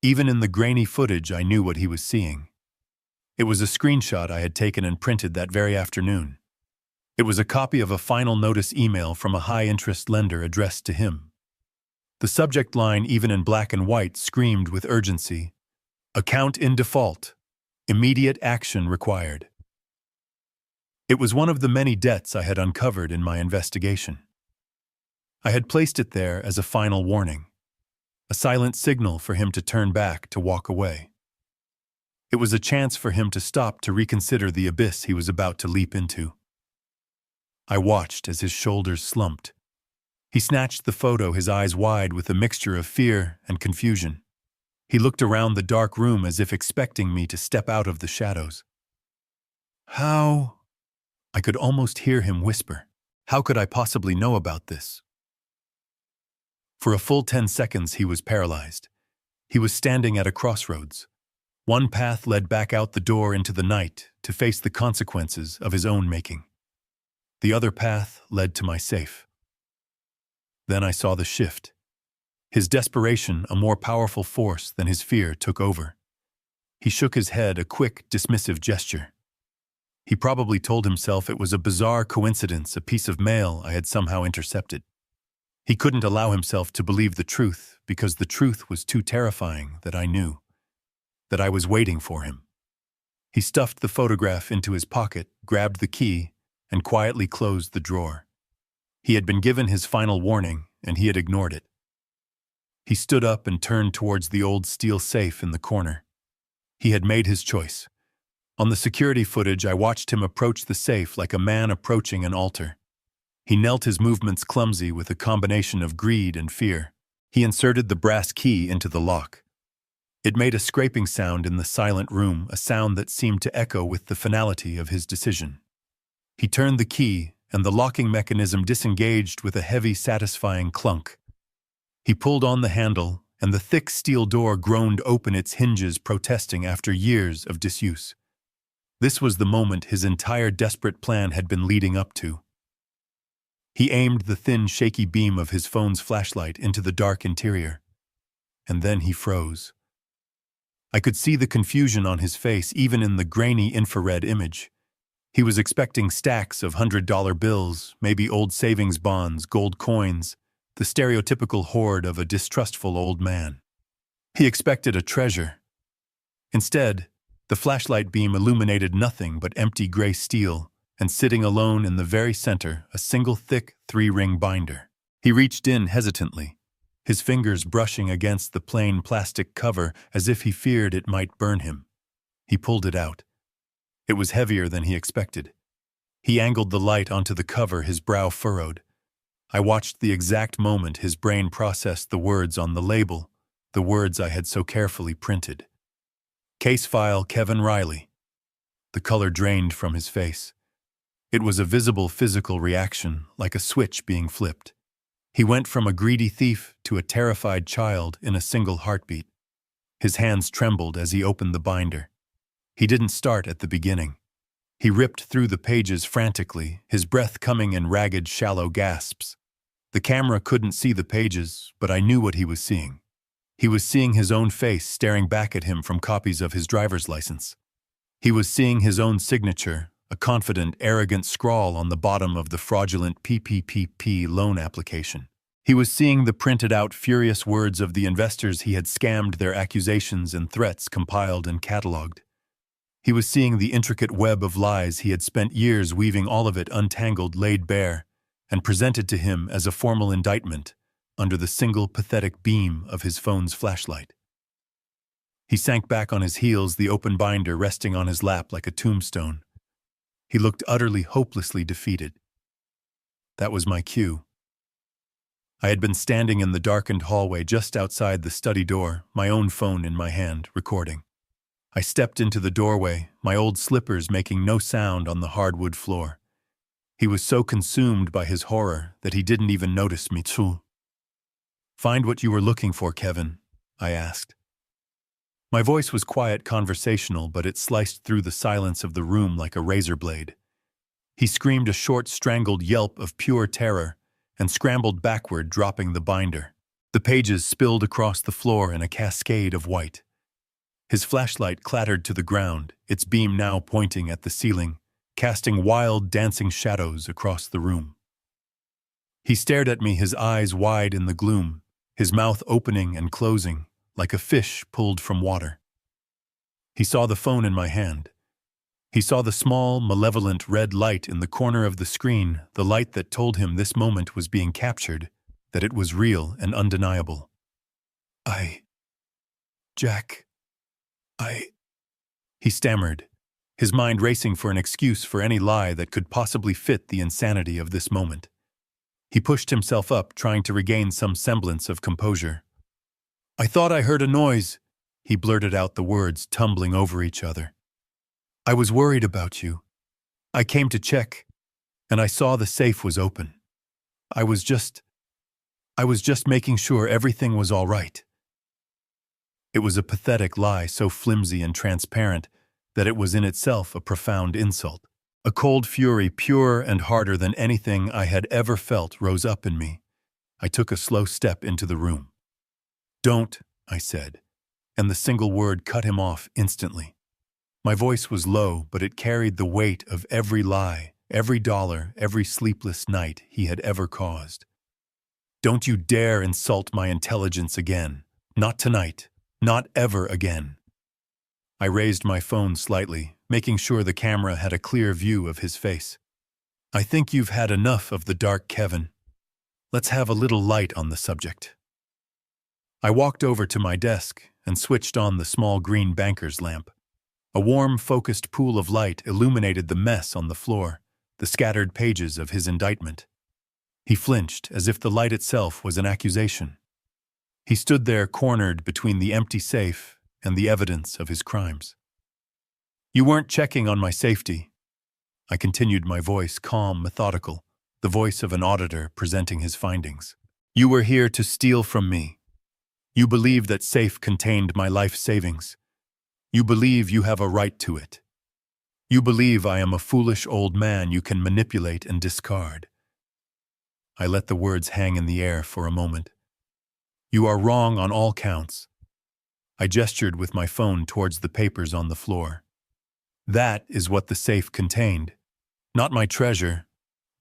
Even in the grainy footage, I knew what he was seeing. It was a screenshot I had taken and printed that very afternoon. It was a copy of a final notice email from a high-interest lender addressed to him. The subject line, even in black and white, screamed with urgency. Account in default. Immediate action required. It was one of the many debts I had uncovered in my investigation. I had placed it there as a final warning, a silent signal for him to turn back, to walk away. It was a chance for him to stop, to reconsider the abyss he was about to leap into. I watched as his shoulders slumped. He snatched the photo, his eyes wide with a mixture of fear and confusion. He looked around the dark room as if expecting me to step out of the shadows. How? I could almost hear him whisper. How could I possibly know about this? For a full 10 seconds he was paralyzed. He was standing at a crossroads. One path led back out the door into the night to face the consequences of his own making. The other path led to my safe. Then I saw the shift. His desperation, a more powerful force than his fear, took over. He shook his head, a quick, dismissive gesture. He probably told himself it was a bizarre coincidence, a piece of mail I had somehow intercepted. He couldn't allow himself to believe the truth because the truth was too terrifying that I knew, that I was waiting for him. He stuffed the photograph into his pocket, grabbed the key, and quietly closed the drawer. He had been given his final warning, and he had ignored it. He stood up and turned towards the old steel safe in the corner. He had made his choice. On the security footage, I watched him approach the safe like a man approaching an altar. He knelt, his movements clumsy with a combination of greed and fear. He inserted the brass key into the lock. It made a scraping sound in the silent room, a sound that seemed to echo with the finality of his decision. He turned the key, and the locking mechanism disengaged with a heavy, satisfying clunk. He pulled on the handle, and the thick steel door groaned open, its hinges protesting after years of disuse. This was the moment his entire desperate plan had been leading up to. He aimed the thin, shaky beam of his phone's flashlight into the dark interior. And then he froze. I could see the confusion on his face, even in the grainy infrared image. He was expecting stacks of $100 bills, maybe old savings bonds, gold coins, the stereotypical hoard of a distrustful old man. He expected a treasure. Instead, the flashlight beam illuminated nothing but empty gray steel, and sitting alone in the very center, a single thick 3-ring binder. He reached in hesitantly, his fingers brushing against the plain plastic cover as if he feared it might burn him. He pulled it out. It was heavier than he expected. He angled the light onto the cover, his brow furrowed. I watched the exact moment his brain processed the words on the label, the words I had so carefully printed. Case file Kevin Riley. The color drained from his face. It was a visible physical reaction, like a switch being flipped. He went from a greedy thief to a terrified child in a single heartbeat. His hands trembled as he opened the binder. He didn't start at the beginning. He ripped through the pages frantically, his breath coming in ragged, shallow gasps. The camera couldn't see the pages, but I knew what he was seeing. He was seeing his own face staring back at him from copies of his driver's license. He was seeing his own signature, a confident, arrogant scrawl on the bottom of the fraudulent PPP loan application. He was seeing the printed-out furious words of the investors he had scammed, their accusations and threats compiled and cataloged. He was seeing the intricate web of lies he had spent years weaving, all of it untangled, laid bare, and presented to him as a formal indictment under the single pathetic beam of his phone's flashlight. He sank back on his heels, the open binder resting on his lap like a tombstone. He looked utterly, hopelessly defeated. That was my cue. I had been standing in the darkened hallway just outside the study door, my own phone in my hand, recording. I stepped into the doorway, my old slippers making no sound on the hardwood floor. He was so consumed by his horror that he didn't even notice me too. "Find what you were looking for, Kevin," I asked. My voice was quiet, conversational, but it sliced through the silence of the room like a razor blade. He screamed a short, strangled yelp of pure terror and scrambled backward, dropping the binder. The pages spilled across the floor in a cascade of white. His flashlight clattered to the ground, its beam now pointing at the ceiling, casting wild, dancing shadows across the room. He stared at me, his eyes wide in the gloom, his mouth opening and closing, like a fish pulled from water. He saw the phone in my hand. He saw the small, malevolent red light in the corner of the screen, the light that told him this moment was being captured, that it was real and undeniable. Jack, he stammered, his mind racing for an excuse for any lie that could possibly fit the insanity of this moment. He pushed himself up, trying to regain some semblance of composure. "I thought I heard a noise," he blurted out, the words tumbling over each other. "I was worried about you. I came to check, and I saw the safe was open. I was just making sure everything was all right." It was a pathetic lie, so flimsy and transparent that it was in itself a profound insult. A cold fury, pure and harder than anything I had ever felt, rose up in me. I took a slow step into the room. "Don't," I said, and the single word cut him off instantly. My voice was low, but it carried the weight of every lie, every dollar, every sleepless night he had ever caused. "Don't you dare insult my intelligence again. Not tonight. Not ever again." I raised my phone slightly, making sure the camera had a clear view of his face. "I think you've had enough of the dark, Kevin. Let's have a little light on the subject." I walked over to my desk and switched on the small green banker's lamp. A warm, focused pool of light illuminated the mess on the floor, the scattered pages of his indictment. He flinched, as if the light itself was an accusation. He stood there, cornered between the empty safe and the evidence of his crimes. "You weren't checking on my safety," I continued, my voice calm, methodical, the voice of an auditor presenting his findings. "You were here to steal from me. You believe that safe contained my life savings. You believe you have a right to it. You believe I am a foolish old man you can manipulate and discard." I let the words hang in the air for a moment. "You are wrong on all counts." I gestured with my phone towards the papers on the floor. "That is what the safe contained. Not my treasure.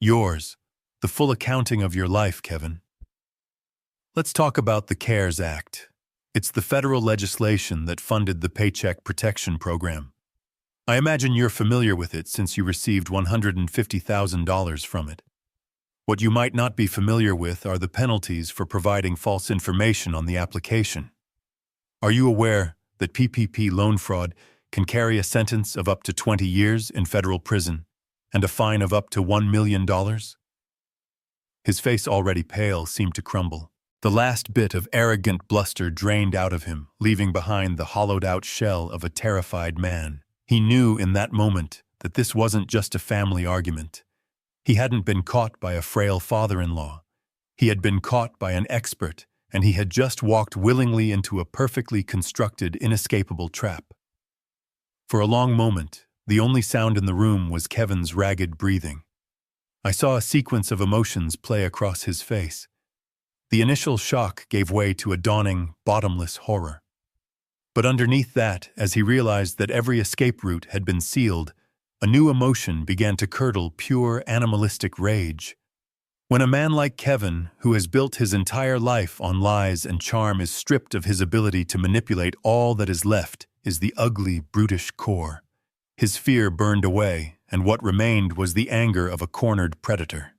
Yours. The full accounting of your life, Kevin." Let's talk about the CARES Act. It's the federal legislation that funded the Paycheck Protection Program. I imagine you're familiar with it since you received $150,000 from it. What you might not be familiar with are the penalties for providing false information on the application. Are you aware that PPP loan fraud can carry a sentence of up to 20 years in federal prison and a fine of up to $1 million? His face, already pale, seemed to crumble. The last bit of arrogant bluster drained out of him, leaving behind the hollowed-out shell of a terrified man. He knew in that moment that this wasn't just a family argument. He hadn't been caught by a frail father-in-law. He had been caught by an expert, and he had just walked willingly into a perfectly constructed, inescapable trap. For a long moment, the only sound in the room was Kevin's ragged breathing. I saw a sequence of emotions play across his face. The initial shock gave way to a dawning, bottomless horror. But underneath that, as he realized that every escape route had been sealed, a new emotion began to curdle, pure animalistic rage. When a man like Kevin, who has built his entire life on lies and charm, is stripped of his ability to manipulate, all that is left is the ugly, brutish core. His fear burned away, and what remained was the anger of a cornered predator.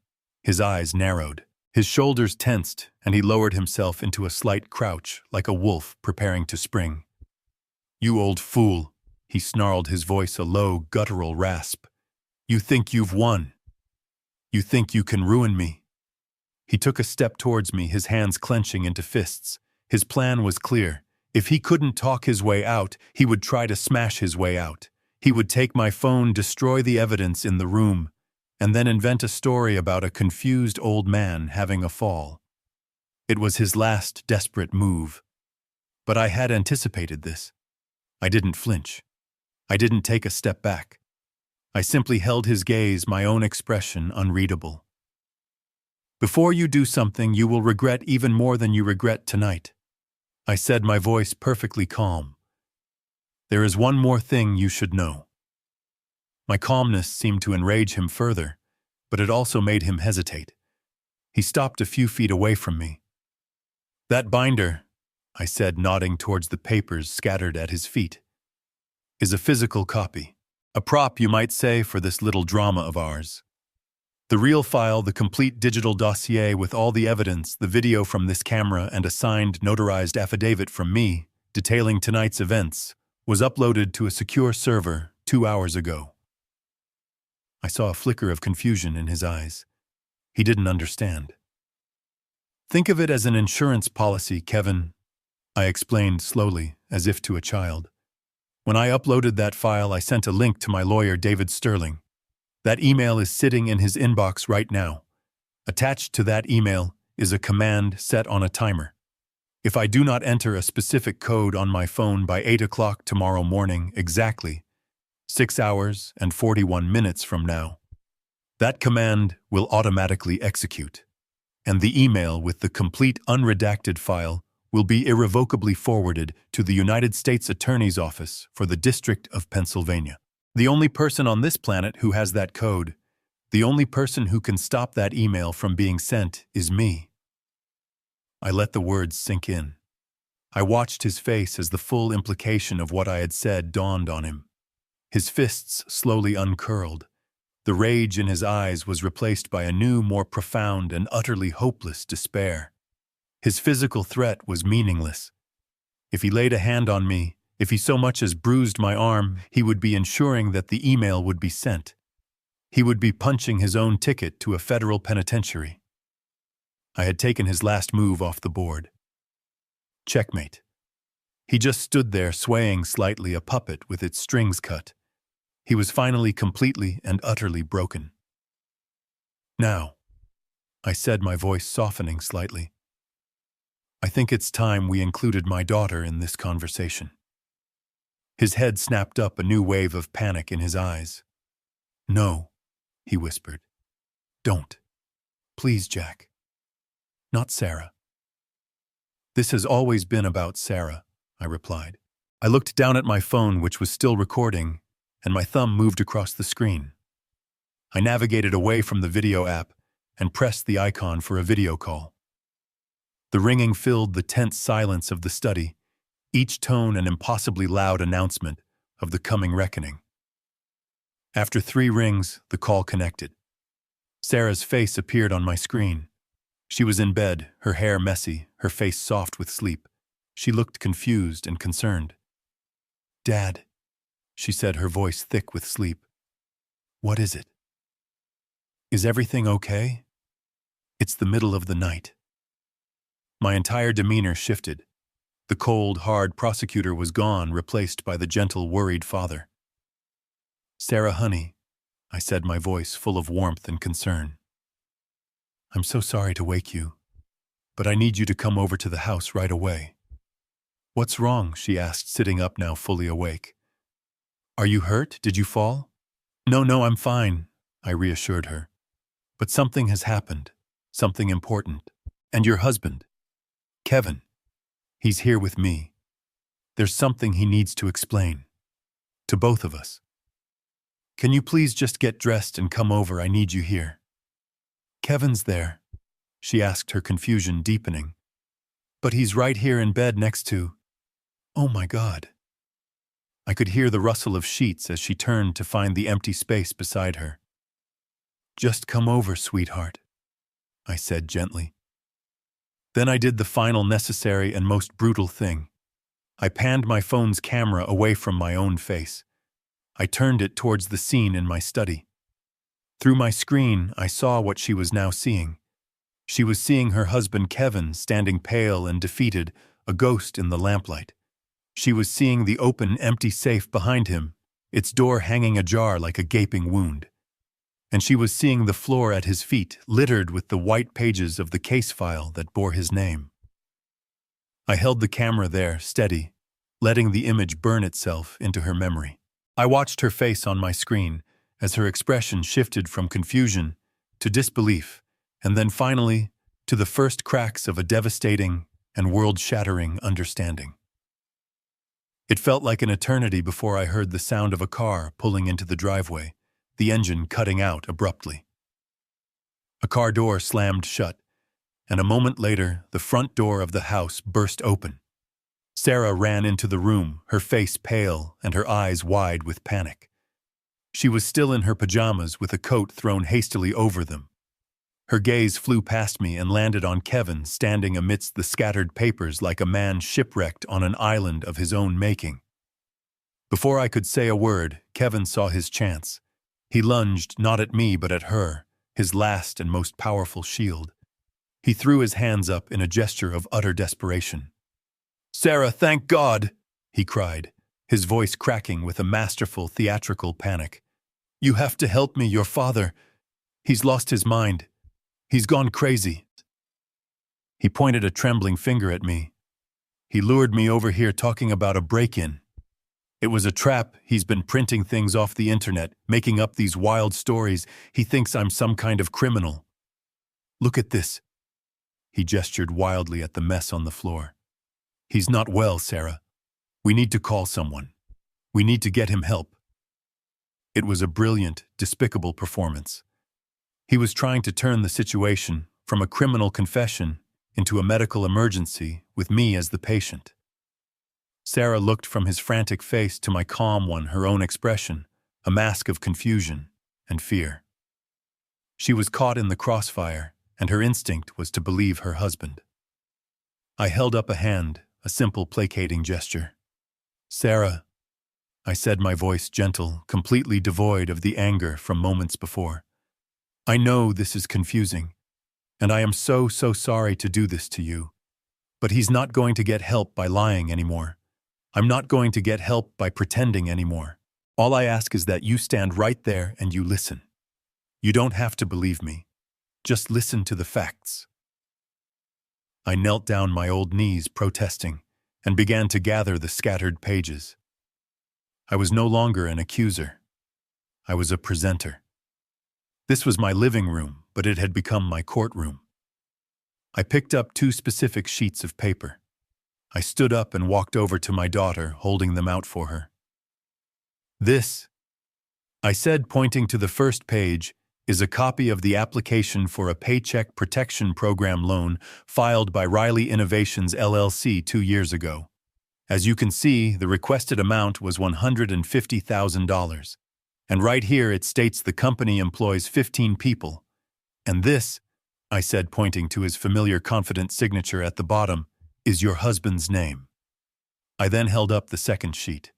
His eyes narrowed. His shoulders tensed, and he lowered himself into a slight crouch, like a wolf preparing to spring. "You old fool," he snarled, his voice a low, guttural rasp. "You think you've won. You think you can ruin me." He took a step towards me, his hands clenching into fists. His plan was clear. If he couldn't talk his way out, he would try to smash his way out. He would take my phone, destroy the evidence in the room, and then invent a story about a confused old man having a fall. It was his last desperate move. But I had anticipated this. I didn't flinch. I didn't take a step back. I simply held his gaze, my own expression unreadable. "Before you do something you will regret even more than you regret tonight," I said, my voice perfectly calm. "There is one more thing you should know." My calmness seemed to enrage him further, but it also made him hesitate. He stopped a few feet away from me. "That binder," I said, nodding towards the papers scattered at his feet, "is a physical copy. A prop, you might say, for this little drama of ours. The real file, the complete digital dossier with all the evidence, the video from this camera, and a signed, notarized affidavit from me detailing tonight's events, was uploaded to a secure server 2 hours ago." I saw a flicker of confusion in his eyes. He didn't understand. Think of it as an insurance policy, Kevin, I explained slowly, as if to a child. When I uploaded that file, I sent a link to my lawyer, David Sterling. That email is sitting in his inbox right now. Attached to that email is a command set on a timer. If I do not enter a specific code on my phone by 8 o'clock tomorrow morning exactly, 6 hours and 41 minutes from now, that command will automatically execute, and the email with the complete unredacted file will be irrevocably forwarded to the United States Attorney's Office for the District of Pennsylvania. The only person on this planet who has that code, the only person who can stop that email from being sent is me. I let the words sink in. I watched his face as the full implication of what I had said dawned on him. His fists slowly uncurled. The rage in his eyes was replaced by a new, more profound and utterly hopeless despair. His physical threat was meaningless. If he laid a hand on me, if he so much as bruised my arm, he would be ensuring that the email would be sent. He would be punching his own ticket to a federal penitentiary. I had taken his last move off the board. Checkmate. He just stood there swaying slightly, a puppet with its strings cut. He was finally completely and utterly broken. Now, I said, my voice softening slightly, I think it's time we included my daughter in this conversation. His head snapped up, a new wave of panic in his eyes. No, he whispered. Don't. Please, Jack. Not Sarah. This has always been about Sarah, I replied. I looked down at my phone, which was still recording, and my thumb moved across the screen. I navigated away from the video app and pressed the icon for a video call. The ringing filled the tense silence of the study, each tone an impossibly loud announcement of the coming reckoning. After 3 rings, the call connected. Sarah's face appeared on my screen. She was in bed, her hair messy, her face soft with sleep. She looked confused and concerned. Dad, she said, her voice thick with sleep. What is it? Is everything okay? It's the middle of the night. My entire demeanor shifted. The cold, hard prosecutor was gone, replaced by the gentle, worried father. Sarah, honey, I said, my voice full of warmth and concern. I'm so sorry to wake you, but I need you to come over to the house right away. What's wrong? She asked, sitting up now, fully awake. Are you hurt? Did you fall? No, I'm fine, I reassured her. But something has happened, something important. And your husband, Kevin, he's here with me. There's something he needs to explain. To both of us. Can you please just get dressed and come over? I need you here. Kevin's there, she asked, her confusion deepening. But he's right here in bed next to... Oh my God. I could hear the rustle of sheets as she turned to find the empty space beside her. Just come over, sweetheart, I said gently. Then I did the final necessary and most brutal thing. I panned my phone's camera away from my own face. I turned it towards the scene in my study. Through my screen, I saw what she was now seeing. She was seeing her husband Kevin standing pale and defeated, a ghost in the lamplight. She was seeing the open, empty safe behind him, its door hanging ajar like a gaping wound. And she was seeing the floor at his feet, littered with the white pages of the case file that bore his name. I held the camera there, steady, letting the image burn itself into her memory. I watched her face on my screen as her expression shifted from confusion to disbelief, and then finally to the first cracks of a devastating and world-shattering understanding. It felt like an eternity before I heard the sound of a car pulling into the driveway, the engine cutting out abruptly. A car door slammed shut, and a moment later, the front door of the house burst open. Sarah ran into the room, her face pale and her eyes wide with panic. She was still in her pajamas with a coat thrown hastily over them. Her gaze flew past me and landed on Kevin, standing amidst the scattered papers like a man shipwrecked on an island of his own making. Before I could say a word, Kevin saw his chance. He lunged not at me but at her, his last and most powerful shield. He threw his hands up in a gesture of utter desperation. "Sarah, thank God!" he cried, his voice cracking with a masterful theatrical panic. "You have to help me, your father. He's lost his mind. He's gone crazy." He pointed a trembling finger at me. "He lured me over here talking about a break-in. It was a trap. He's been printing things off the internet, making up these wild stories. He thinks I'm some kind of criminal. Look at this." He gestured wildly at the mess on the floor. "He's not well, Sarah. We need to call someone. We need to get him help." It was a brilliant, despicable performance. He was trying to turn the situation from a criminal confession into a medical emergency with me as the patient. Sarah looked from his frantic face to my calm one, her own expression, a mask of confusion and fear. She was caught in the crossfire, and her instinct was to believe her husband. I held up a hand, a simple placating gesture. "Sarah," I said, my voice gentle, completely devoid of the anger from moments before. "I know this is confusing, and I am so sorry to do this to you. But he's not going to get help by lying anymore. I'm not going to get help by pretending anymore. All I ask is that you stand right there and you listen. You don't have to believe me. Just listen to the facts." I knelt down my old knees, protesting, and began to gather the scattered pages. I was no longer an accuser. I was a presenter. This was my living room, but it had become my courtroom. I picked up 2 specific sheets of paper. I stood up and walked over to my daughter, holding them out for her. "This," I said, pointing to the first page, "is a copy of the application for a Paycheck Protection Program loan filed by Riley Innovations LLC 2 years ago. As you can see, the requested amount was $150,000. And right here it states the company employs 15 people. And this," I said, pointing to his familiar confident signature at the bottom, "is your husband's name." I then held up the second sheet.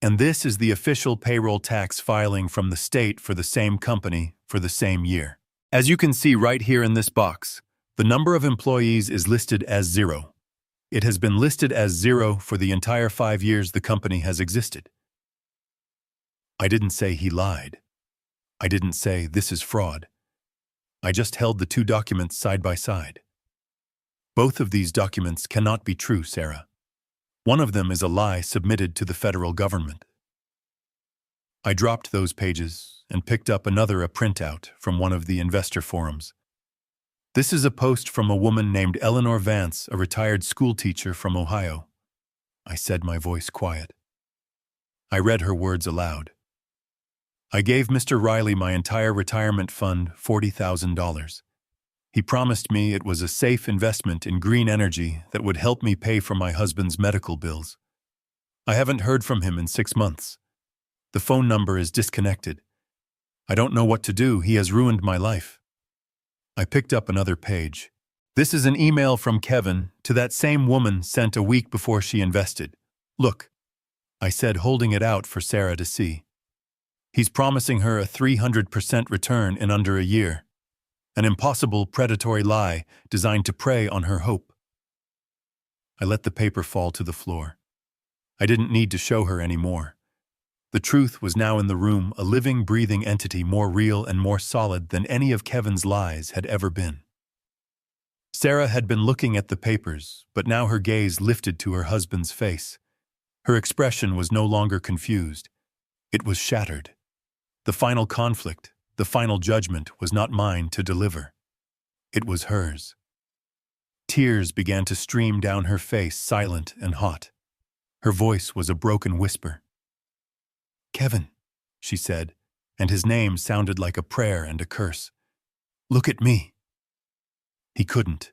"And this is the official payroll tax filing from the state for the same company for the same year. As you can see right here in this box, the number of employees is listed as 0. It has been listed as 0 for the entire 5 years the company has existed." I didn't say he lied. I didn't say this is fraud. I just held the 2 documents side by side. "Both of these documents cannot be true, Sarah. One of them is a lie submitted to the federal government." I dropped those pages and picked up another, a printout from one of the investor forums. "This is a post from a woman named Eleanor Vance, a retired schoolteacher from Ohio." I said, my voice quiet. I read her words aloud. "I gave Mr. Riley my entire retirement fund, $40,000. He promised me it was a safe investment in green energy that would help me pay for my husband's medical bills. I haven't heard from him in 6 months. The phone number is disconnected. I don't know what to do. He has ruined my life." I picked up another page. "This is an email from Kevin to that same woman sent a week before she invested. Look," I said, holding it out for Sarah to see. "He's promising her a 300% return in under a year. An impossible predatory lie designed to prey on her hope." I let the paper fall to the floor. I didn't need to show her any more. The truth was now in the room, a living, breathing entity more real and more solid than any of Kevin's lies had ever been. Sarah had been looking at the papers, but now her gaze lifted to her husband's face. Her expression was no longer confused. It was shattered. The final conflict, the final judgment, was not mine to deliver. It was hers. Tears began to stream down her face, silent and hot. Her voice was a broken whisper. "Kevin," she said, and his name sounded like a prayer and a curse. "Look at me." He couldn't.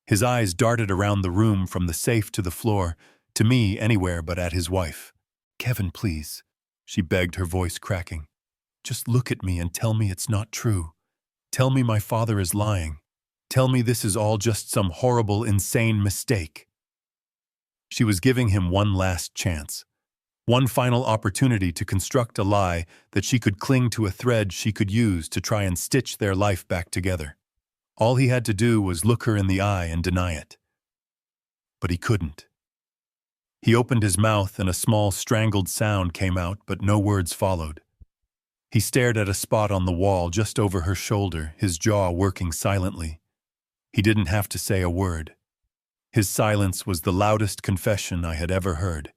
His eyes darted around the room from the safe to the floor, to me anywhere but at his wife. "Kevin, please," she begged, her voice cracking. "Just look at me and tell me it's not true. Tell me my father is lying. Tell me this is all just some horrible, insane mistake." She was giving him one last chance. One final opportunity to construct a lie that she could cling to, a thread she could use to try and stitch their life back together. All he had to do was look her in the eye and deny it. But he couldn't. He opened his mouth and a small strangled sound came out, but no words followed. He stared at a spot on the wall just over her shoulder, his jaw working silently. He didn't have to say a word. His silence was the loudest confession I had ever heard.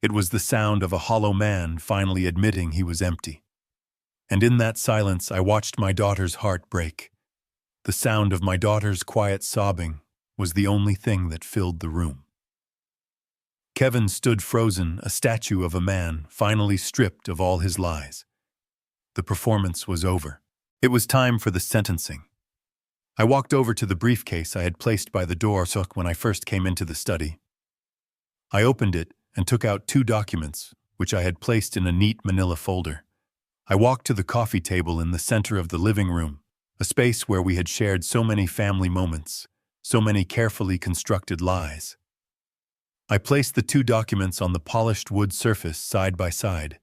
It was the sound of a hollow man finally admitting he was empty. And in that silence I watched my daughter's heart break. The sound of my daughter's quiet sobbing was the only thing that filled the room. Kevin stood frozen, a statue of a man, finally stripped of all his lies. The performance was over. It was time for the sentencing. I walked over to the briefcase I had placed by the door when I first came into the study. I opened it and took out 2 documents, which I had placed in a neat manila folder. I walked to the coffee table in the center of the living room, a space where we had shared so many family moments, so many carefully constructed lies. I placed the 2 documents on the polished wood surface side by side.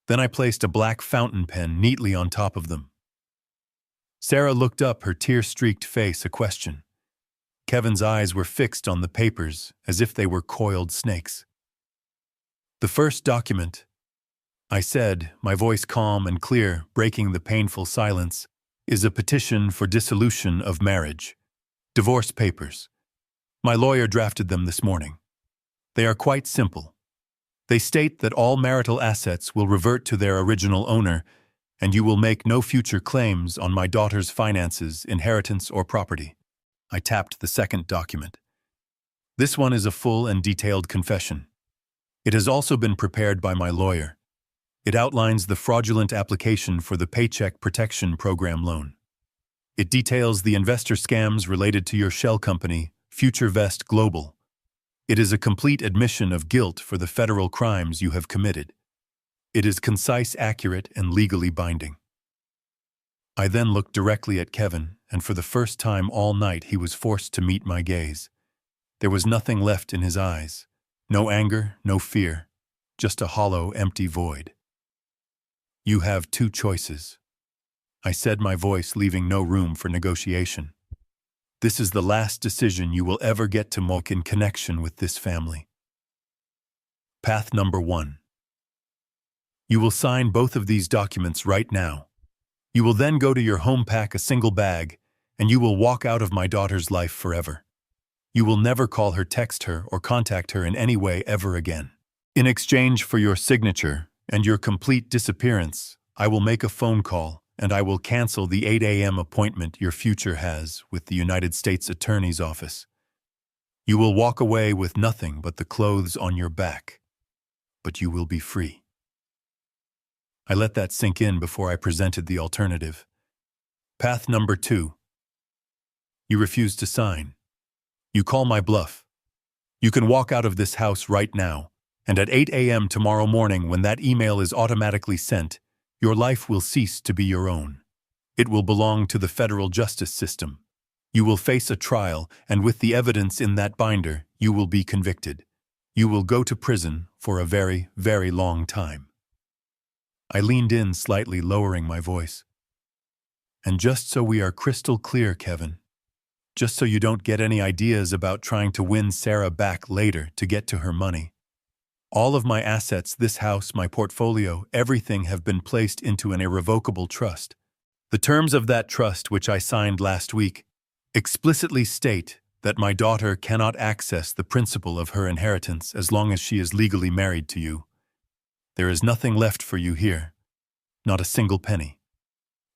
Then I placed a black fountain pen neatly on top of them. Sarah looked up, her tear-streaked face a question. Kevin's eyes were fixed on the papers as if they were coiled snakes. "The first document," I said, my voice calm and clear, breaking the painful silence, "is a petition for dissolution of marriage. Divorce papers. My lawyer drafted them this morning. They are quite simple. They state that all marital assets will revert to their original owner, and you will make no future claims on my daughter's finances, inheritance, or property." I tapped the second document. "This one is a full and detailed confession. It has also been prepared by my lawyer. It outlines the fraudulent application for the Paycheck Protection Program loan. It details the investor scams related to your shell company, FutureVest Global. It is a complete admission of guilt for the federal crimes you have committed. It is concise, accurate, and legally binding." I then looked directly at Kevin, and for the first time all night he was forced to meet my gaze. There was nothing left in his eyes. No anger, no fear, just a hollow, empty void. "You have 2 choices," I said, my voice leaving no room for negotiation. "This is the last decision you will ever get to make in connection with this family. Path number 1. You will sign both of these documents right now. You will then go to your home, pack a single bag, and you will walk out of my daughter's life forever. You will never call her, text her, or contact her in any way ever again. In exchange for your signature and your complete disappearance, I will make a phone call, and I will cancel the 8 a.m. appointment your future has with the United States Attorney's Office. You will walk away with nothing but the clothes on your back, but you will be free." I let that sink in before I presented the alternative. Path number 2. You refuse to sign. You call my bluff. You can walk out of this house right now, and at 8 a.m. tomorrow morning, when that email is automatically sent, your life will cease to be your own. It will belong to the federal justice system. You will face a trial, and with the evidence in that binder, you will be convicted. You will go to prison for a very, very long time. I leaned in slightly, lowering my voice. "And just so we are crystal clear, Kevin, just so you don't get any ideas about trying to win Sarah back later to get to her money, all of my assets, this house, my portfolio, everything have been placed into an irrevocable trust. The terms of that trust, which I signed last week, explicitly state that my daughter cannot access the principal of her inheritance as long as she is legally married to you. There is nothing left for you here, not a single penny.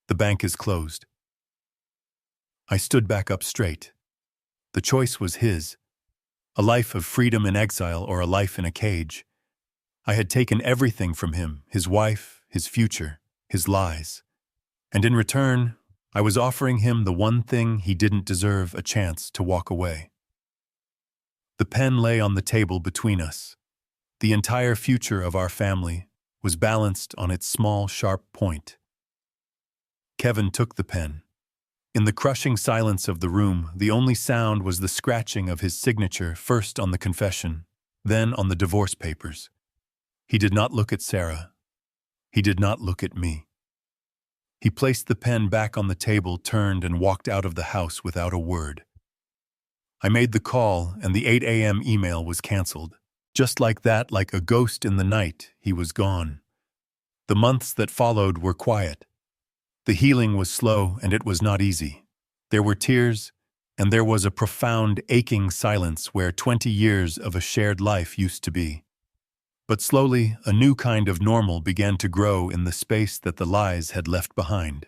The bank is closed." I stood back up straight. The choice was his, a life of freedom in exile or a life in a cage. I had taken everything from him, his wife, his future, his lies. And in return, I was offering him the one thing he didn't deserve, a chance to walk away. The pen lay on the table between us. The entire future of our family was balanced on its small, sharp point. Kevin took the pen. In the crushing silence of the room, the only sound was the scratching of his signature, first on the confession, then on the divorce papers. He did not look at Sarah. He did not look at me. He placed the pen back on the table, turned, and walked out of the house without a word. I made the call, and the 8 a.m. email was canceled. Just like that, like a ghost in the night, he was gone. The months that followed were quiet. The healing was slow, and it was not easy. There were tears, and there was a profound, aching silence where 20 years of a shared life used to be. But slowly, a new kind of normal began to grow in the space that the lies had left behind.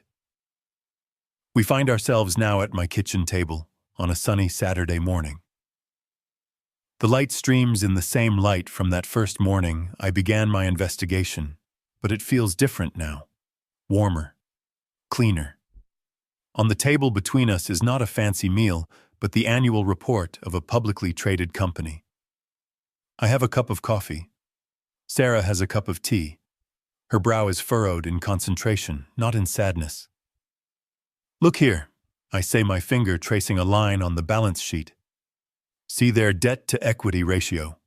We find ourselves now at my kitchen table on a sunny Saturday morning. The light streams in the same light from that first morning I began my investigation, but it feels different now. Warmer. Cleaner. On the table between us is not a fancy meal, but the annual report of a publicly traded company. I have a cup of coffee. Sarah has a cup of tea. Her brow is furrowed in concentration, not in sadness. Look here, I say, my finger tracing a line on the balance sheet. See their debt-to-equity ratio.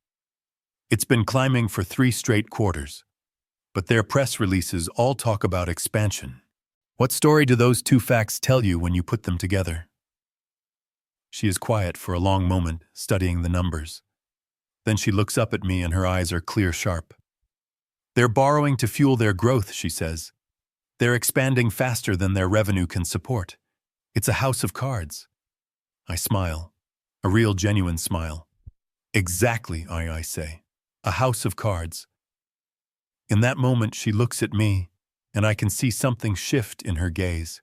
It's been climbing for 3 straight quarters. But their press releases all talk about expansion. What story do those 2 facts tell you when you put them together? She is quiet for a long moment, studying the numbers. Then she looks up at me and her eyes are clear sharp. They're borrowing to fuel their growth, she says. They're expanding faster than their revenue can support. It's a house of cards. I smile. A real, genuine smile. Exactly, I say. A house of cards. In that moment, she looks at me, and I can see something shift in her gaze.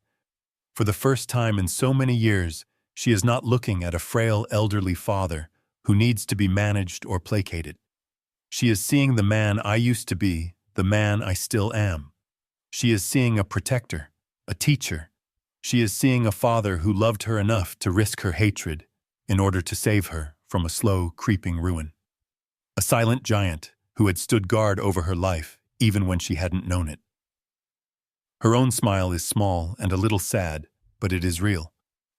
For the first time in so many years, she is not looking at a frail, elderly father who needs to be managed or placated. She is seeing the man I used to be, the man I still am. She is seeing a protector, a teacher. She is seeing a father who loved her enough to risk her hatred in order to save her from a slow, creeping ruin. A silent giant who had stood guard over her life even when she hadn't known it. Her own smile is small and a little sad, but it is real,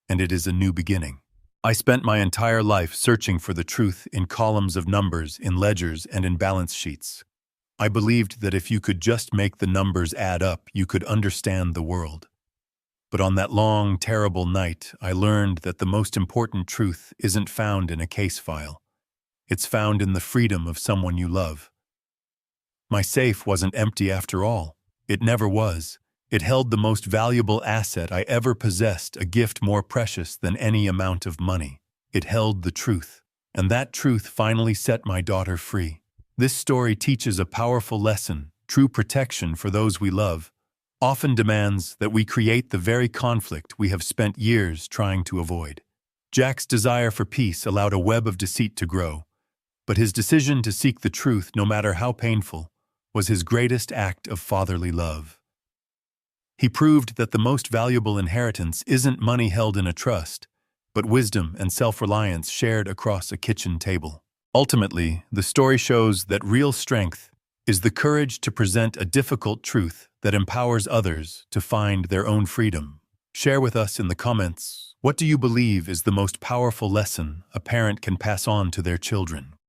and it is a new beginning. I spent my entire life searching for the truth in columns of numbers, in ledgers, and in balance sheets. I believed that if you could just make the numbers add up, you could understand the world. But on that long, terrible night, I learned that the most important truth isn't found in a case file. It's found in the freedom of someone you love. My safe wasn't empty after all. It never was. It held the most valuable asset I ever possessed, a gift more precious than any amount of money. It held the truth. And that truth finally set my daughter free. This story teaches a powerful lesson. True protection for those we love often demands that we create the very conflict we have spent years trying to avoid. Jack's desire for peace allowed a web of deceit to grow, but his decision to seek the truth, no matter how painful, was his greatest act of fatherly love. He proved that the most valuable inheritance isn't money held in a trust, but wisdom and self-reliance shared across a kitchen table. Ultimately, the story shows that real strength is the courage to present a difficult truth that empowers others to find their own freedom. Share with us in the comments, what do you believe is the most powerful lesson a parent can pass on to their children?